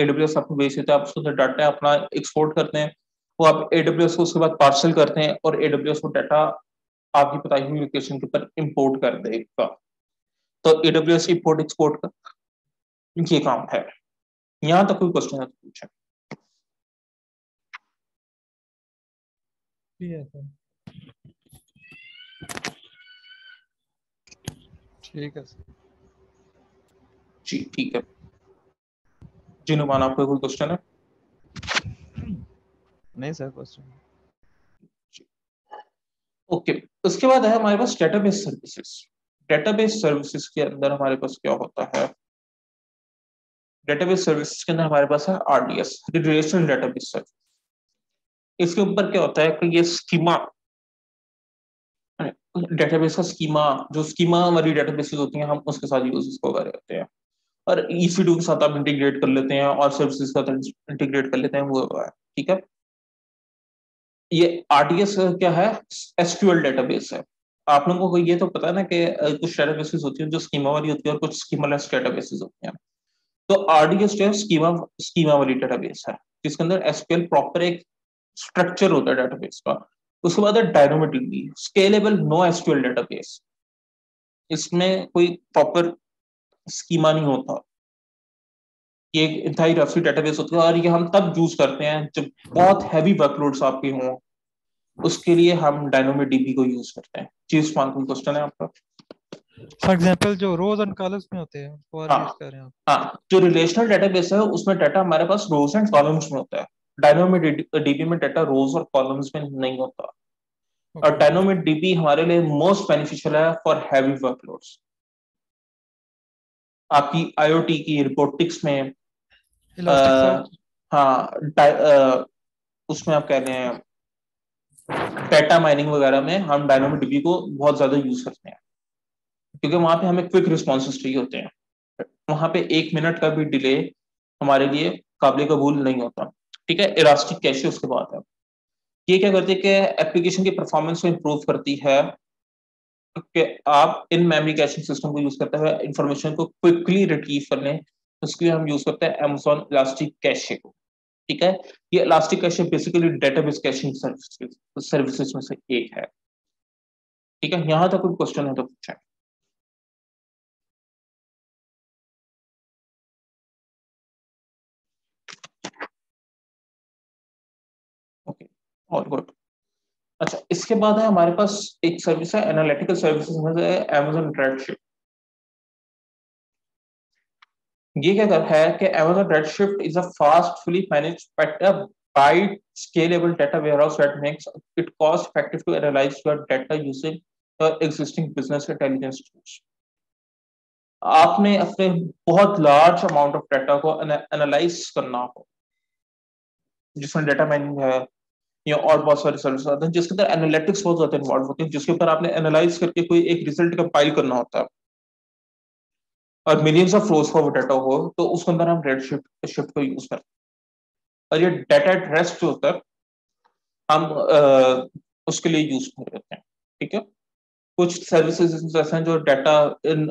AWS आपको भेज देता है, आप उसको डाटा अपना एक्सपोर्ट करते हैं, वो आप AWS को उसके बाद पार्सल करते हैं और AWS को डाटा आपकी बताई हुई लोकेशन के ऊपर इंपोर्ट कर देगा। तो AWS इंपोर्ट एक्सपोर्ट का ये काम है। यहाँ तक कोई क्वेश्चन है तो पूछें। ठीक है सर। ठीक है सर। जी ठीक है जी, नुमान आपका कोई क्वेश्चन है? नहीं सर, क्वेश्चन। ओके, उसके बाद है हमारे पास डेटाबेस सर्विसेज। डेटाबेस सर्विसेज के अंदर हमारे पास क्या होता है, डेटाबेस सर्विसेज के अंदर हमारे पास है RDS, रिलेशनल डेटाबेस सर्विस। इसके ऊपर क्या होता है कि ये स्कीमा, डेटाबेस का स्कीमा, जो स्कीमा वाली डेटाबेसेस होती हैं हम उसके साथ यूज इसको कर रहे होते हैं, और EC2 के साथ आप इंटीग्रेट कर लेते हैं और सर्विसेज के साथ इंटीग्रेट कर लेते हैं, वो है, ठीक है। ये RDS क्या है, SQL डेटाबेस है। आप लोगों को ये तो पता है ना कि कुछ डेटाबेसेस होती हैं जो स्कीमा वाली होती है और कुछ स्कीमालेस डेटाबेसेस होती हैं। तो RDS जो है स्कीमा स्कीमा वाली डेटाबेस है जिसके अंदर SQL प्रॉपर एक स्ट्रक्चर होता है डेटाबेस का। उसके बाद है डायनोमिकली स्केलेबल नो SQL डेटाबेस। इसमें कोई प्रॉपर स्कीमा नहीं होता, ये एक इंतहाई रफली डेटाबेस होता है और ये हम तब यूज करते हैं जब बहुत हैवी वर्कलोड्स आपके हों, उसके लिए हम डायनोमोडीबी को यूज करते हैं। चीज कोई क्वेश्चन है आपका? फॉर एग्जांपल जो रोज एंड कॉलम्स में होते हैं उसको और यूज हाँ कर रहे हैं आप? हाँ, जो रिलेशनल डेटाबेस है उसमें डाटा हमारे पास रोज एंड कॉलम्स में होता है। डायनोमोडीबी में डाटा रोज और कॉलम्स में नहीं होता। और ओके। डायनोमोडीबी हमारे लिए मोस्ट बेनिफिशियल है फॉर हैवी वर्कलोड्स। आपकी आईओटी की रोबोटिक्स में इलास्टिक सर्च। हाँ उसमें आप कह रहे हैं डेटा माइनिंग वगैरह में हम डायनोमोडीबी को बहुत ज्यादा यूज करते हैं, क्योंकि वहां पे हमें क्विक रिस्पॉन्सेज चाहिए होते हैं। वहां पे 1 मिनट का भी डिले हमारे लिए काबिल कबूल नहीं होता। ठीक है, इलास्टिक कैशे उसके बाद है। ये क्या करती है कि एप्लीकेशन की परफॉर्मेंस को इम्प्रूव करती है कि आप इन मेमोरी कैशिंग सिस्टम को यूज करते हुए इंफॉर्मेशन को क्विकली रिट्रीव कर लें। उसके लिए हम यूज करते हैं Amazon इलास्टिक कैशे को। ठीक है, ये elastic cache basically database caching services में से एक है। ठीक है, यहां तक कोई क्वेश्चन है तो पूछें। ओके, और गुड। अच्छा, इसके बाद है हमारे पास एक सर्विस है एनालिटिकल सर्विसेज में से Amazon Redshift। ये क्या करता है कि Amazon Redshift is a fast, fully managed, byte scalable data warehouse that makes it cost effective to analyze your data using your existing business intelligence tools। आपने अपने बहुत लार्ज अमाउंट ऑफ डाटा को analyse करना हो, जिसमें data mining है या और बहुत सारे सर्विस आते हैं जिसके अंदर एनालिटिक्स बहुत ज्यादा इन्वॉल्व होते हैं, जिसके ऊपर आपने एनालाइज करके कोई एक रिजल्ट कंपाइल करना होता है और मिलियंस ऑफ रोज का वो डाटा हो, तो उसके अंदर हम रेड शिफ्ट को यूज करते हैं। और ये डाटा एट रेस्ट जो होता है हम उसके लिए यूज कर रहे हैं। ठीक है, कुछ सर्विसेज ऐसे हैं जो डाटा इन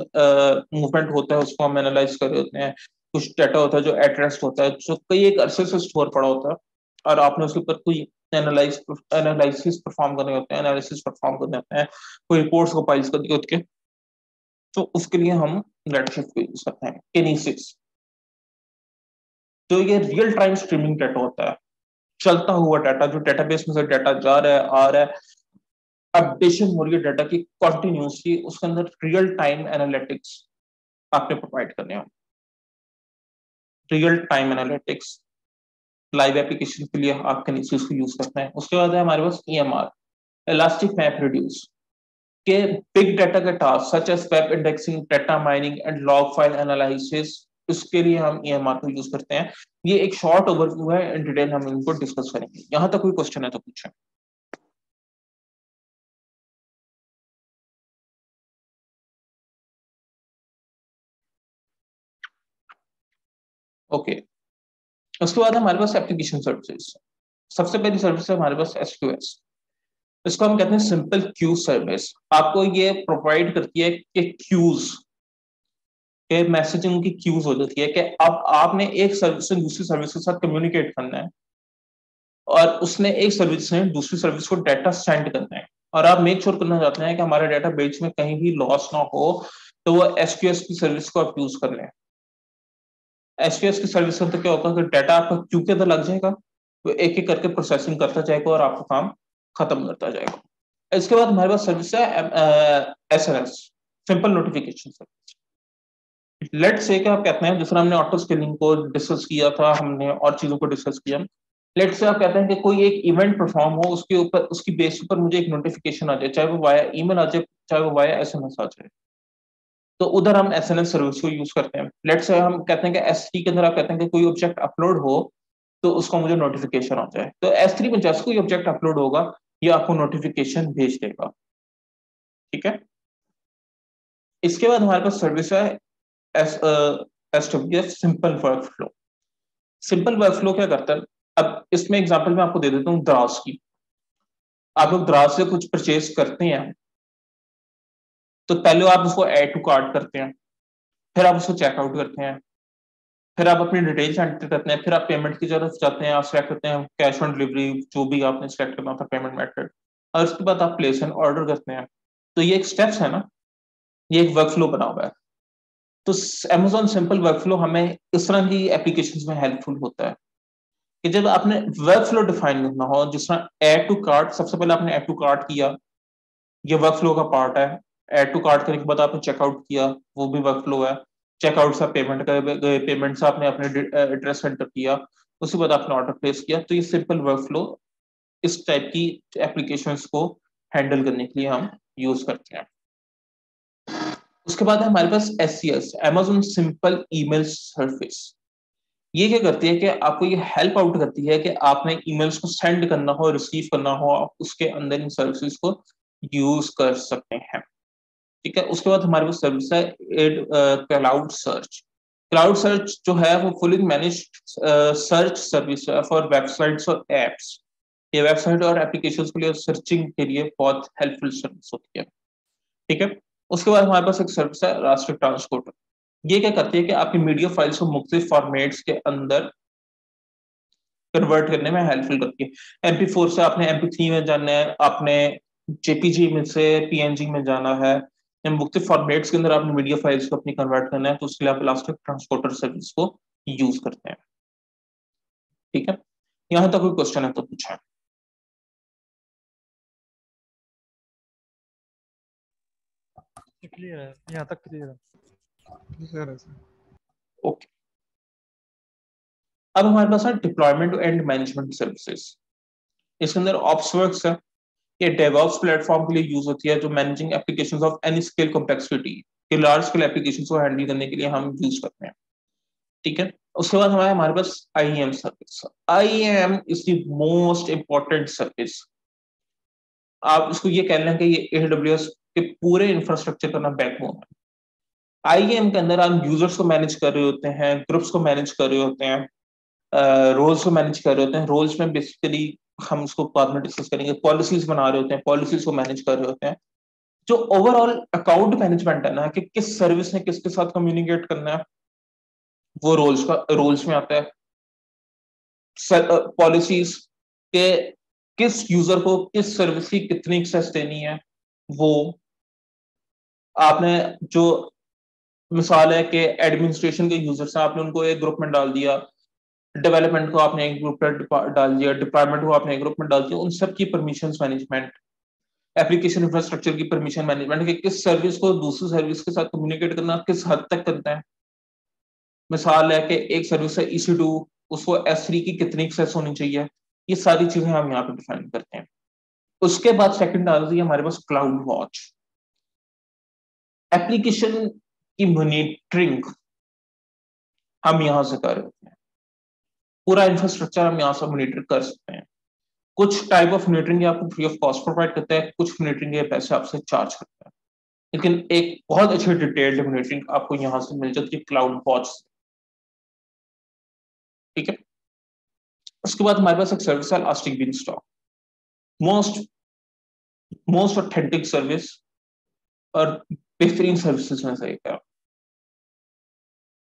मूवमेंट होता है उसको हम एनालाइज कर रहे होते हैं। कुछ डाटा होता है जो एट रेस्ट होता है, जो कई एक अरसे से स्टोर पड़ा होता है और आपने उसके ऊपर कोई एनालिसिस परफॉर्म करने होते हैं, एनालिसिस परफॉर्म करने होते हैं, कोई रिपोर्ट्स को फाइल्स करनी होती है, तो उसके लिए हम रेडशिफ्ट को यूज करते हैं। किनेसिस, तो ये रियल टाइम स्ट्रीमिंग डाटा होता है, चलता हुआ डाटा, जो डेटाबेस में से डाटा जा रहा है आ रहा है, अपडेशन हो रही है डाटा की कंटिन्यूसली, उसके अंदर रियल टाइम एनालिटिक्स आपने प्रोवाइड करने हो। Real time analytics live application के लिए आप किनेसिस को यूज करते हैं। उसके बाद है हमारे पास EMR, इलास्टिक मैप रिड्यूस, के बिग डाटा के task such as web indexing, data mining and log file analysis, इसके लिए हम EMR को यूज करते हैं। ये एक शॉर्ट ओवरव्यू है, इन डिटेल हम इनको डिस्कस करेंगे। यहां तक कोई क्वेश्चन है तो पूछें। ओके, उसके बाद हमारे पास एप्लीकेशन सर्विसेज। सबसे पहली सर्विस है हमारे पास SQS। इसको हम कहते हैं सिंपल क्यू सर्विस। आपको ये प्रोवाइड करती है कि क्यूज के मैसेजिंग की क्यूज हो जाती है कि अब आपने एक सर्विस से दूसरी सर्विस के साथ कम्युनिकेट करना है और उसने एक सर्विस ने दूसरी सर्विस को डाटा सेंड करना है और आप मेक श्योर करना चाहते हैं कि हमारा डाटा बेच में कहीं भी लॉस ना हो, तो वो SQS की सर्विस को आप यूज कर लें। SQS की सर्विस का तो क्या होता है कि डाटा आपका क्यू के अंदर लग जाएगा, वो एक एक करके प्रोसेसिंग करता जाएगा और आपका काम खत्म करता जाएगा। इसके बाद हमारे पास सर्विस है SNS, simple notification service. Let's say क्या आप कहते हैं, जिस हमने ऑटो स्केलिंग को डिस्कस किया था, हमने और चीजों को डिस्कस किया। लेट्स से आप कहते हैं कि कोई एक इवेंट परफॉर्म हो, उसके ऊपर उसकी बेस पर मुझे एक नोटिफिकेशन आ जाए, चाहे वो वाया ईमेल आ जाए, चाहे वो वाया SMS आ जाए, तो उधर हम SNS सर्विस को यूज करते हैं। लेट्स से हम कहते हैं कि S3 के अंदर आप कहते हैं कि कोई ऑब्जेक्ट अपलोड हो तो उसको मुझे नोटिफिकेशन आ जाए, तो S3 में जैसे कोई ऑब्जेक्ट अपलोड होगा ये आपको नोटिफिकेशन भेज देगा। ठीक है, इसके बाद हमारे पास सर्विस है SWF, simple work flow. Simple work flow क्या करता है, अब इसमें एग्जांपल मैं आपको दे देता हूँ द्रास की। आप लोग द्रास से कुछ परचेज करते हैं तो पहले आप उसको ऐड टू कार्ट करते हैं, फिर आप उसको चेकआउट करते हैं, फिर आप अपनी डिटेल्स एंटर करते हैं, फिर आप पेमेंट की तरफ जाते हैं, आप सेलेक्ट करते हैं कैश ऑन डिलीवरी, जो भी आपने सेलेक्ट करना था पेमेंट मेथड, और उसके बाद आप प्लेस एंड ऑर्डर करते हैं। तो ये एक स्टेप्स है ना, ये एक वर्क फ्लो बना हुआ है। तो Amazon सिंपल वर्कफ्लो हमें इस तरह की एप्लीकेशंस में हेल्पफुल होता है कि जब आपने वर्कफ्लो डिफाइन करना हो, जिस तरह ऐड टू कार्ट, सबसे पहले आपने ऐड टू कार्ट किया, ये वर्कफ्लो का पार्ट है। ऐड टू कार्ट करने के बाद आपने चेकआउट किया, वो भी वर्कफ्लो है। चेकआउट से पेमेंट गए, पेमेंट से आपने अपने एड्रेस एंटर किया, उसके बाद आपने ऑर्डर प्लेस किया। तो ये सिंपल वर्कफ्लो इस टाइप की एप्लीकेशंस को हैंडल करने के लिए हम यूज करते हैं। उसके बाद है हमारे पास SCS, Amazon simple email service. ये क्या करती है कि आपको ये हेल्प आउट करती है कि आपने ईमेल्स को सेंड करना हो, रिसीव करना हो, आप उसके अंदर इन सर्विसेज को यूज कर सकते हैं। ठीक है। उसके बाद हमारे पास सर्विस है क्लाउड सर्च। क्लाउड सर्च जो है वो फुली मैनेज्ड सर्च सर्विस है फॉर वेबसाइट्स और एप्स। ये वेबसाइट और एप्लीकेशंस के लिए सर्चिंग के लिए बहुत हेल्पफुल सर्विस होती है। ठीक है। उसके बाद हमारे पास एक सर्विस है रास्ट्रिक ट्रांसपोर्टर। ये क्या करती है कि आपकी मीडिया फाइल्स को मुख्तलिफ फॉर्मेट्स के अंदर कन्वर्ट करने में हेल्पफुल करती है। MP4 से आपने MP3 में जाना है, आपने JPG में से PNG में जाना है, मुख्तलिफ फॉर्मेट्स के अंदर आपने मीडिया फाइल्स को अपनी कन्वर्ट करना है, तो उसके लिए आप इलास्टिक ट्रांसपोर्टर सर्विस को यूज करते हैं। ठीक है। यहां तक कोई क्वेश्चन है तो पूछें। क्लियर है, यहाँ तक क्लियर है। क्लियर है सर। ओके। अब हमारे पास है डिप्लॉयमेंट एंड मैनेजमेंट सर्विसेज। इसके अंदर ऑप्सवर्क्स है, ये डेवऑप्स प्लेटफॉर्म के लिए यूज होती है, जो managing applications of any scale complexity के लार्ज स्केल एप्लीकेशंस को हैंडल करने के लिए हम यूज करते हैं। ठीक है। उसके बाद हमारे पास IAM service. IAM is the most important service. आप इसको ये कह लें कि ये AWS के पूरे इंफ्रास्ट्रक्चर का ना बैकबोन है। IAM के अंदर आप यूजर्स को मैनेज कर रहे होते हैं, ग्रुप्स को मैनेज कर रहे होते हैं, रोल्स को मैनेज कर रहे होते हैं। रोल्स में बेसिकली हम उसको बाद में डिस्कस करेंगे, पॉलिसीज बना रहे होते हैं, पॉलिसीज को मैनेज कर रहे होते हैं। जो ओवरऑल अकाउंट मैनेजमेंट है ना, कि किस सर्विस ने किसके साथ कम्युनिकेट करना है, वो रोल्स में आता है। पॉलिसीज के किस यूजर को किस सर्विस की कितनी एक्सेस देनी है, वो आपने जो मिसाल है कि एडमिनिस्ट्रेशन के यूजर्स हैं, आपने उनको एक ग्रुप में डाल दिया, डेवलपमेंट को आपने एक ग्रुप में डाल दिया, डिप्लॉयमेंट को आपने एक ग्रुप में डाल दिया, उन सब की परमिशंस मैनेजमेंट, एप्लीकेशन इंफ्रास्ट्रक्चर की परमिशन मैनेजमेंट, कि किस सर्विस को दूसरी सर्विस के साथ कम्युनिकेट करना किस हद तक करना है। मिसाल है कि एक सर्विस है EC2, उसको S3 की कितनी एक्सेस होनी चाहिए, ये सारी चीजें हम यहाँ पे डिफाइन करते हैं। उसके बाद सेकंड आ जाती है हमारे पास क्लाउड वॉच। एप्लीकेशन की मॉनिटरिंग हम यहाँ से कर रहे हैं, पूरा इंफ्रास्ट्रक्चर हम यहाँ से मॉनिटर कर सकते हैं। कुछ टाइप ऑफ मॉनिटरिंग आपको फ्री ऑफ कॉस्ट प्रोवाइड करता है, कुछ मॉनिटरिंग के पैसे आपसे चार्ज करता है, लेकिन एक बहुत अच्छी डिटेल्ड मॉनिटरिंग आपको यहाँ से मिल जाती है क्लाउड वॉच से। ठीक है। उसके बाद हमारे पास एक सर्विस है elastic beanstalk. Most authentic service और बेहतरीन सर्विसेज में से एक है।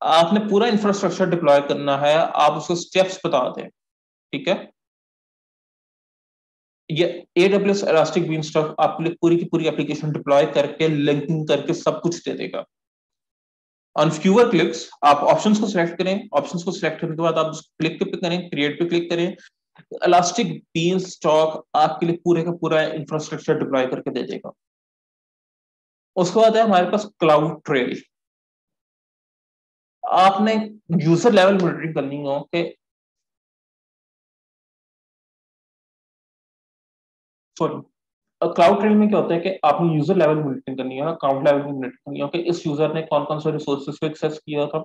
आपने पूरा इंफ्रास्ट्रक्चर डिप्लॉय करना है, आप उसको स्टेप्स बता दें। ठीक है। ये AWS इलास्टिक बीनस्टॉक आपके लिए पूरी की पूरी एप्लीकेशन डिप्लॉय करके लिंकिंग करके सब कुछ दे देगा। ऑन फ्यूअर क्लिक्स आप ऑप्शंस को सिलेक्ट करें, ऑप्शंस को सिलेक्ट करने के बाद आप क्लिक पे करें, क्रिएट पे क्लिक करें, इलास्टिक बीनस्टॉक आपके लिए पूरे का पूरा इंफ्रास्ट्रक्चर डिप्लॉय करके दे देगा। उसके बाद है हमारे पास क्लाउड ट्रेल। आपने यूजर लेवल मॉनिटरिंग करनी हो कि सॉरी, क्लाउड ट्रेल में क्या होता है कि आपने यूजर लेवल मॉनिटरिंग करनी है, अकाउंट लेवल मॉनिटरिंग करनी है कि इस यूजर ने कौन कौन से रिसोर्सेज को एक्सेस किया था।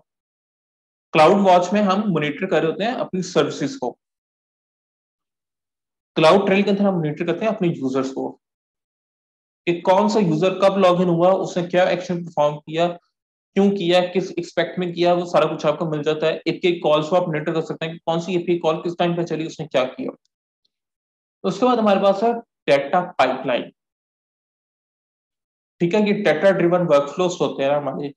क्लाउड वॉच में हम मॉनिटर कर रहे होते हैं अपनी सर्विसेज को, क्लाउड ट्रेल के अंदर हम मॉनिटर करते हैं अपने यूजर्स को कि कौन सा यूजर कब लॉग इन हुआ, उसने क्या एक्शन परफॉर्म किया, क्यों किया, किस एक्सपेक्ट में किया, वो सारा कुछ आपको मिल जाता है। एक एक कॉल को आप मॉनिटर कर सकते हैं कि कौन सी API कॉल किस टाइम पे चली, उसने क्या किया। उसके बाद हमारे पास है डेटा पाइपलाइन। ठीक है। कि डेटा ड्रिवन वर्कफ्लोस होते हैं हमारे,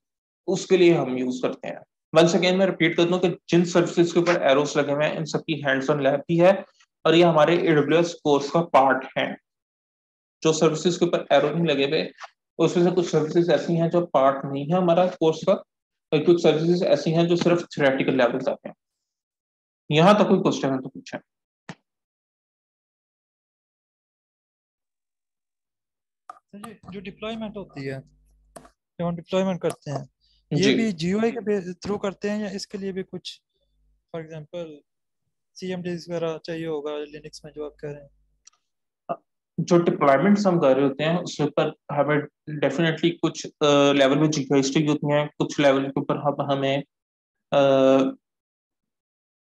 उसके लिए हम यूज करते हैं। वंस अगेन मैं रिपीट कर दूं कि जिन सर्विसेज के ऊपर एरोस लगे हुए हैं इन सबकी हैंड्स ऑन लैब भी है और ये हमारे AWS कोर्स का पार्ट है। जो सर्विसेज के ऊपर एरो नहीं लगे हुए उसमें से कुछ सर्विसेज ऐसी हैं जो पार्ट नहीं है हमारा कोर्स का, और कुछ सर्विसेज ऐसी हैं जो सिर्फ थ्योरेटिकल लेवल तक हैं। यहाँ तक कोई क्वेश्चन है तो पूछें। जो डिप्लॉयमेंट होती है, जब हम डिप्लॉयमेंट करते हैं, ये जी भी जीयूआई के थ्रू करते हैं या इसके लिए भी कुछ, फॉर एग्जांपल सीएमडीज वगैरह चाहिए होगा लिनक्स में जो आप कह रहे हैं? जो डिप्लॉयमेंट्स हम कर रहे होते हैं उसके ऊपर हमें डेफिनेटली कुछ लेवल में जीकेएसटी होती हैं, कुछ लेवल के ऊपर हमें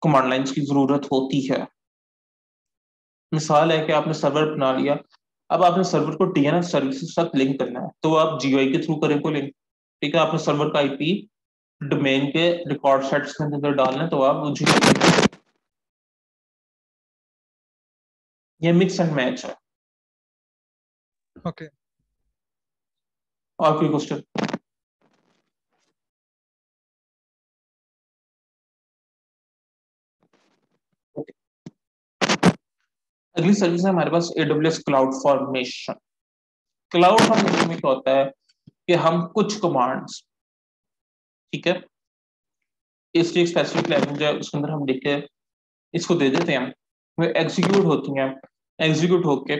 कमांड लाइंस की जरूरत होती है। मिसाल है कि आपने सर्वर बना लिया, अब आपने सर्वर को डीएनएस सर्विसेज तक लिंक करना है, तो आप जीयूआई के थ्रू करें को लिंक। ठीक है, आपने सर्वर का आईपी डोमेन के रिकॉर्ड सेट्स के अंदर डालना है, तो आप जीयूआई। ये मिक्स एंड मैच है। ओके। और कोई क्वेश्चन? अगली सर्विस है हमारे पास AWS cloud formation. Cloud formation में क्या होता है कि हम कुछ कमांड्स, ठीक है, इसकी एक स्पेसिफिक लैंग्वेज है, उसके अंदर हम लिख के इसको दे देते हैं, वो एग्जीक्यूट होती हैं। एग्जीक्यूट होके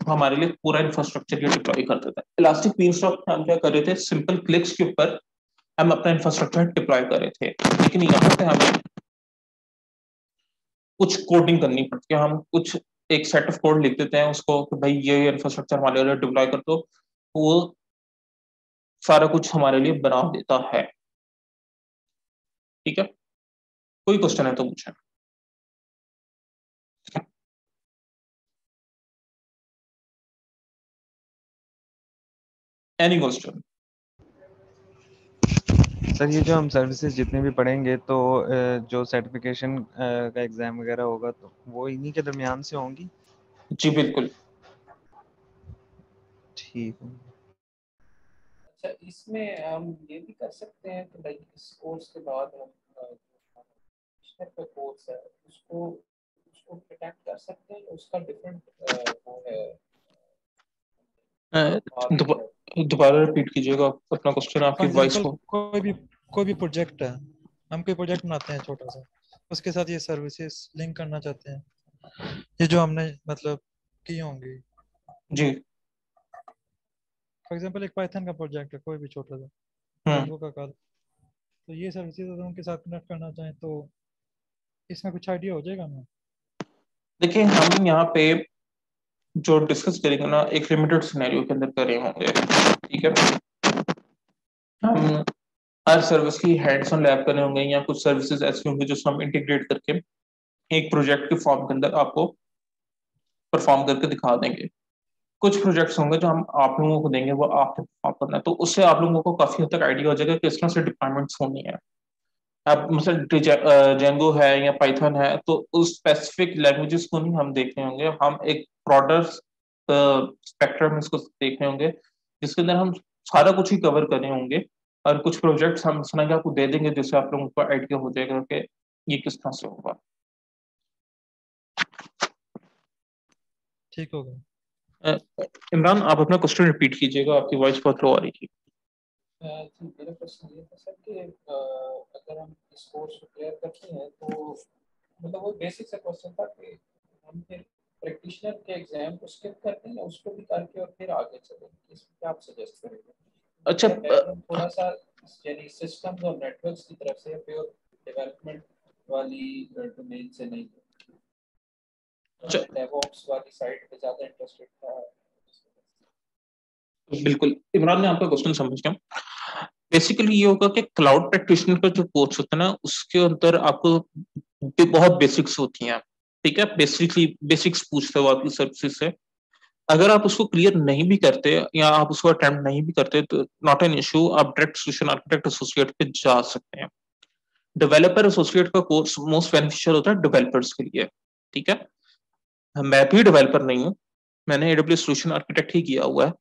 हमारे लिए पूरा इंफ्रास्ट्रक्चर ये डिप्लॉय कर देता है। इलास्टिक बीनस्टॉक में हम क्या कर रहे थे, सिंपल क्लिक्स के ऊपर हम अपना इंफ्रास्ट्रक्चर डिप्लॉय कर रहे थे, लेकिन यहाँ पे हमें कुछ कोडिंग करनी पड़ती है। हम कुछ एक सेट ऑफ कोड लिख देते हैं उसको कि भाई ये इंफ्रास्ट्रक्चर हमारे लिए डिप्लॉय कर दो, वो सारा कुछ हमारे लिए बना देता है। ठीक है, कोई क्वेश्चन है तो पूछें। Any question? सर ये जो हम सर्विसेज जितने भी पढ़ेंगे तो जो सर्टिफिकेशन का एग्जाम वगैरह होगा तो वो इन्हीं के दरमियान से होंगी? जी बिल्कुल। ठीक है। अच्छा, इसमें हम ये भी कर सकते हैं कि लाइक इस कोर्स के बाद हम का कोर्स है उसको उसको अटेंड कर सकते हैं, उसका डिफरेंट वो है मार्क है। दोबारा रिपीट कीजिएगा अपना क्वेश्चन, आपकी फॉर वॉइस एग्जांपल को। कोई भी प्रोजेक्ट है, हम कोई प्रोजेक्ट बनाते हैं छोटा सा, उसके साथ ये सर्विसेज लिंक करना चाहते हैं, ये जो हमने मतलब की होंगी। जी। फॉर एग्जांपल एक पाइथन का प्रोजेक्ट है, कोई भी छोटा सा हम्म। जेंगो का कर, तो ये सर्विसेज अगर उनके साथ कनेक्ट करना चाहें तो इसमें कुछ आइडिया हो जाएगा हमें? देखिए, हम यहाँ पे जो डिस्कस करेंगे ना, एक लिमिटेड सिनेरियो के अंदर करे होंगे। ठीक है, हम हर सर्विस की हैंड्स ऑन लैब करने होंगे, या कुछ सर्विसेज ऐसी होंगी जो हम इंटीग्रेट करके एक प्रोजेक्ट के फॉर्म के अंदर आपको परफॉर्म करके दिखा देंगे। कुछ प्रोजेक्ट्स होंगे जो हम आप लोगों को देंगे, वो आपको परफॉर्म करना है, तो उससे आप लोगों को काफी हद तक आइडिया हो जाएगा कि किस तरह से डिप्लॉयमेंट्स होनी है। अब मतलब जेंगो है या पाइथन है, तो उस स्पेसिफिक लैंग्वेजेस को नहीं हम देख रहे होंगे, हम एक ब्रॉडर स्पेक्ट्रम इसको देख रहे होंगे, जिसके अंदर हम सारा कुछ ही कवर कर रहे होंगे। और कुछ प्रोजेक्ट्स हम सुना कि आपको दे देंगे, जिससे आप लोगों को आइडिया हो जाएगा कि ये किस तरह से होगा। ठीक होगा। इमरान, आप अपना क्वेश्चन रिपीट कीजिएगा, आपकी वॉइस बहुत लो आ रही थी। जी, मेरा क्वेश्चन ये था सर कि अगर हम इस कोर्स को क्लियर करते हैं तो मतलब वो बेसिक सा क्वेश्चन था कि हम फिर प्रैक्टिशनर के एग्जाम को स्किप करते हैं, उसको भी करके और फिर आगे चलेंगे, इसमें क्या आप सजेस्ट करेंगे? अच्छा, मेरा बैकग्राउंड थोड़ा सा यानी सिस्टम्स और नेटवर्क्स की तरफ से, प्योर डेवलपमेंट वाली डोमेन से नहीं है, अच्छा, डेवऑप्स वाली साइड पे ज़्यादा इंटरेस्टेड था। बिल्कुल इमरान, मैं आपका क्वेश्चन समझ गया। बेसिकली ये होगा कि क्लाउड प्रैक्टिशनर का जो कोर्स होता है ना, उसके अंदर आपको बहुत बेसिक्स होती हैं। ठीक है, बेसिकली बेसिक्स पूछते हो आपकी सर्विसेज से। अगर आप उसको क्लियर नहीं भी करते या आप उसको अटेम्प्ट नहीं भी करते, तो नॉट एन इशू, आप डायरेक्ट सोल्यूशन आर्किटेक्ट एसोसिएट पे जा सकते हैं। डेवलपर एसोसिएट का कोर्स मोस्ट बेनिफिशियल होता है डेवलपर्स के लिए। ठीक है, मैं भी डेवलपर नहीं हूँ, मैंने एडब्ल्यूएस सोल्यूशन आर्किटेक्ट ही किया हुआ है।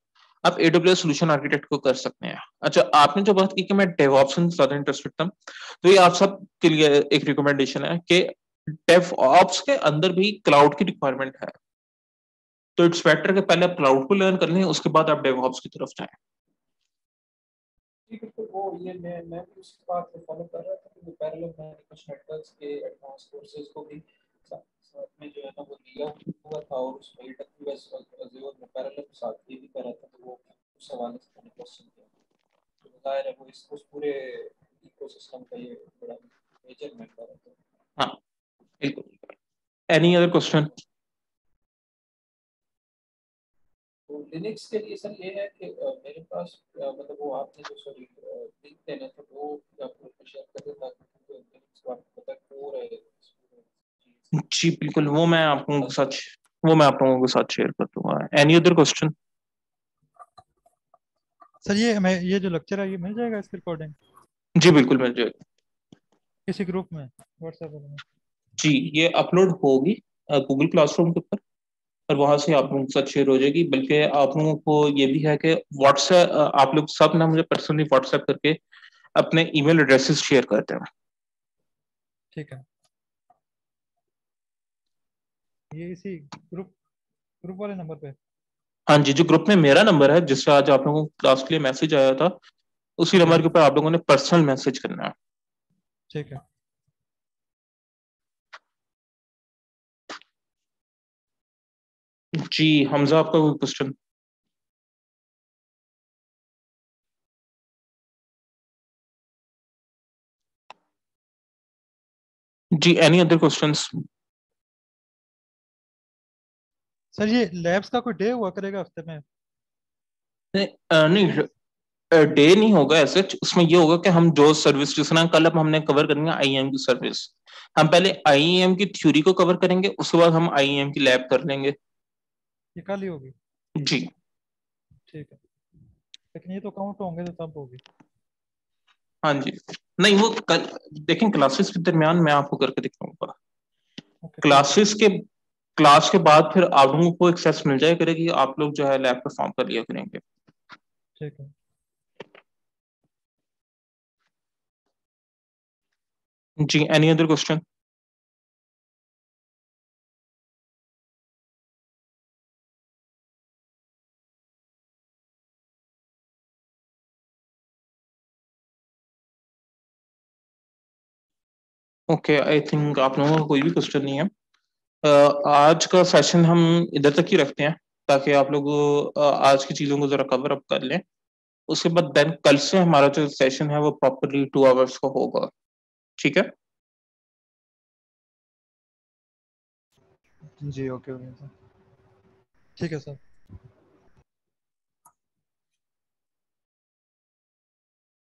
आप एडब्ल्यूएस सोल्यूशन आर्किटेक्ट को कर सकते हैं। अच्छा, आपने जो बात की कि मैं डेवऑप्स में ज्यादा इंटरेस्टेड था, तो ये आप सब के लिए एक रिकमेंडेशन है कि डेवऑप्स के अंदर भी क्लाउड की रिक्वायरमेंट है, तो इट्स बेटर कि पहले आप क्लाउड को लर्न कर लें, उसके बाद आप डेवऑप्स की तरफ जाएं। जी बिल्कुल, वो ये मैं भी उस बात को फॉलो कर रहा था कि पैरेलल मैंने कुछ नेटवर्क्स के एडवांस कोर्सेज को भी साथ में जो है ना वो लिया हुआ था, और उसमें AWS Azure में पैरेलल साथ ये भी कर रहा था, तो वो उस हवाले से मैंने क्वेश्चन किया। तो जाहिर है वो उस पूरे इकोसिस्टम का ये बड़ा मेजर मेंबर है। हाँ बिल्कुल। Any other question? तो लिनक्स के लिए सर ये है कि मेरे पास मतलब वो आपने जो सॉरी लिंक देना था वो आपको शेयर कर देता, ताकि लिनक्स को आपको पता हो रहे जी बिल्कुल, वो मैं आप लोगों के साथ शेयर कर दूंगा। Any other question? सर ये जो लेक्चर है ये मिल जाएगा इसकी रिकॉर्डिंग जी बिल्कुल मिल जाएगा। किसी ग्रुप में, व्हाट्सएप में? जी ये अपलोड होगी गूगल क्लासरूम के ऊपर, और वहां से आप लोगों के साथ शेयर हो जाएगी। बल्कि आप लोगों को ये भी है कि व्हाट्सएप, आप लोग सब ना मुझे पर्सनली व्हाट्सएप करके अपने ईमेल एड्रेसेस शेयर करते हैं। ठीक है, ये इसी ग्रुप ग्रुप वाले नंबर पे? हाँ जी, जो ग्रुप में मेरा नंबर है जिससे आज आप लोगों को क्लास के लिए मैसेज आया था, उसी ठीक नंबर है, के ऊपर आप लोगों ने पर्सनल मैसेज करना है। ठीक है। जी हमजा, आपका कोई क्वेश्चन? जी एनी अदर क्वेश्चंस? सर ये लैब्स का कोई डे हुआ करेगा हफ्ते में? नहीं, डे नहीं होगा ऐसे। उसमें ये होगा कि हम जो सर्विस, जिस तरह कल अब हमने कवर करनी है आईईएम की सर्विस, हम पहले आईईएम की थ्योरी को कवर करेंगे, उसके बाद हम आईईएम की लैब कर लेंगे। ये कल ही होगी? जी ठीक है, लेकिन ये तो काउंट होंगे तो तब होगी। हाँ जी। नहीं वो कल देखें, क्लासेस के दरमियान मैं आपको करके दिखाऊंगा। ओके ठीक है, क्लासेस के क्लास के बाद फिर आप लोगों को एक्सेस मिल जाया करेगी, आप लोग जो है लैब परफॉर्म कर लिया करेंगे। ठीक है। जी any other question? Okay, I think आप लोगों का कोई भी क्वेश्चन नहीं है। आज का सेशन हम इधर तक ही रखते हैं, ताकि आप लोग आज की चीज़ों को ज़रा कवर अप कर लें। उसके बाद देन कल से हमारा जो सेशन है वो प्रॉपरली 2 आवर्स का होगा। ठीक है? जी ओके ओके सर। ठीक है सर।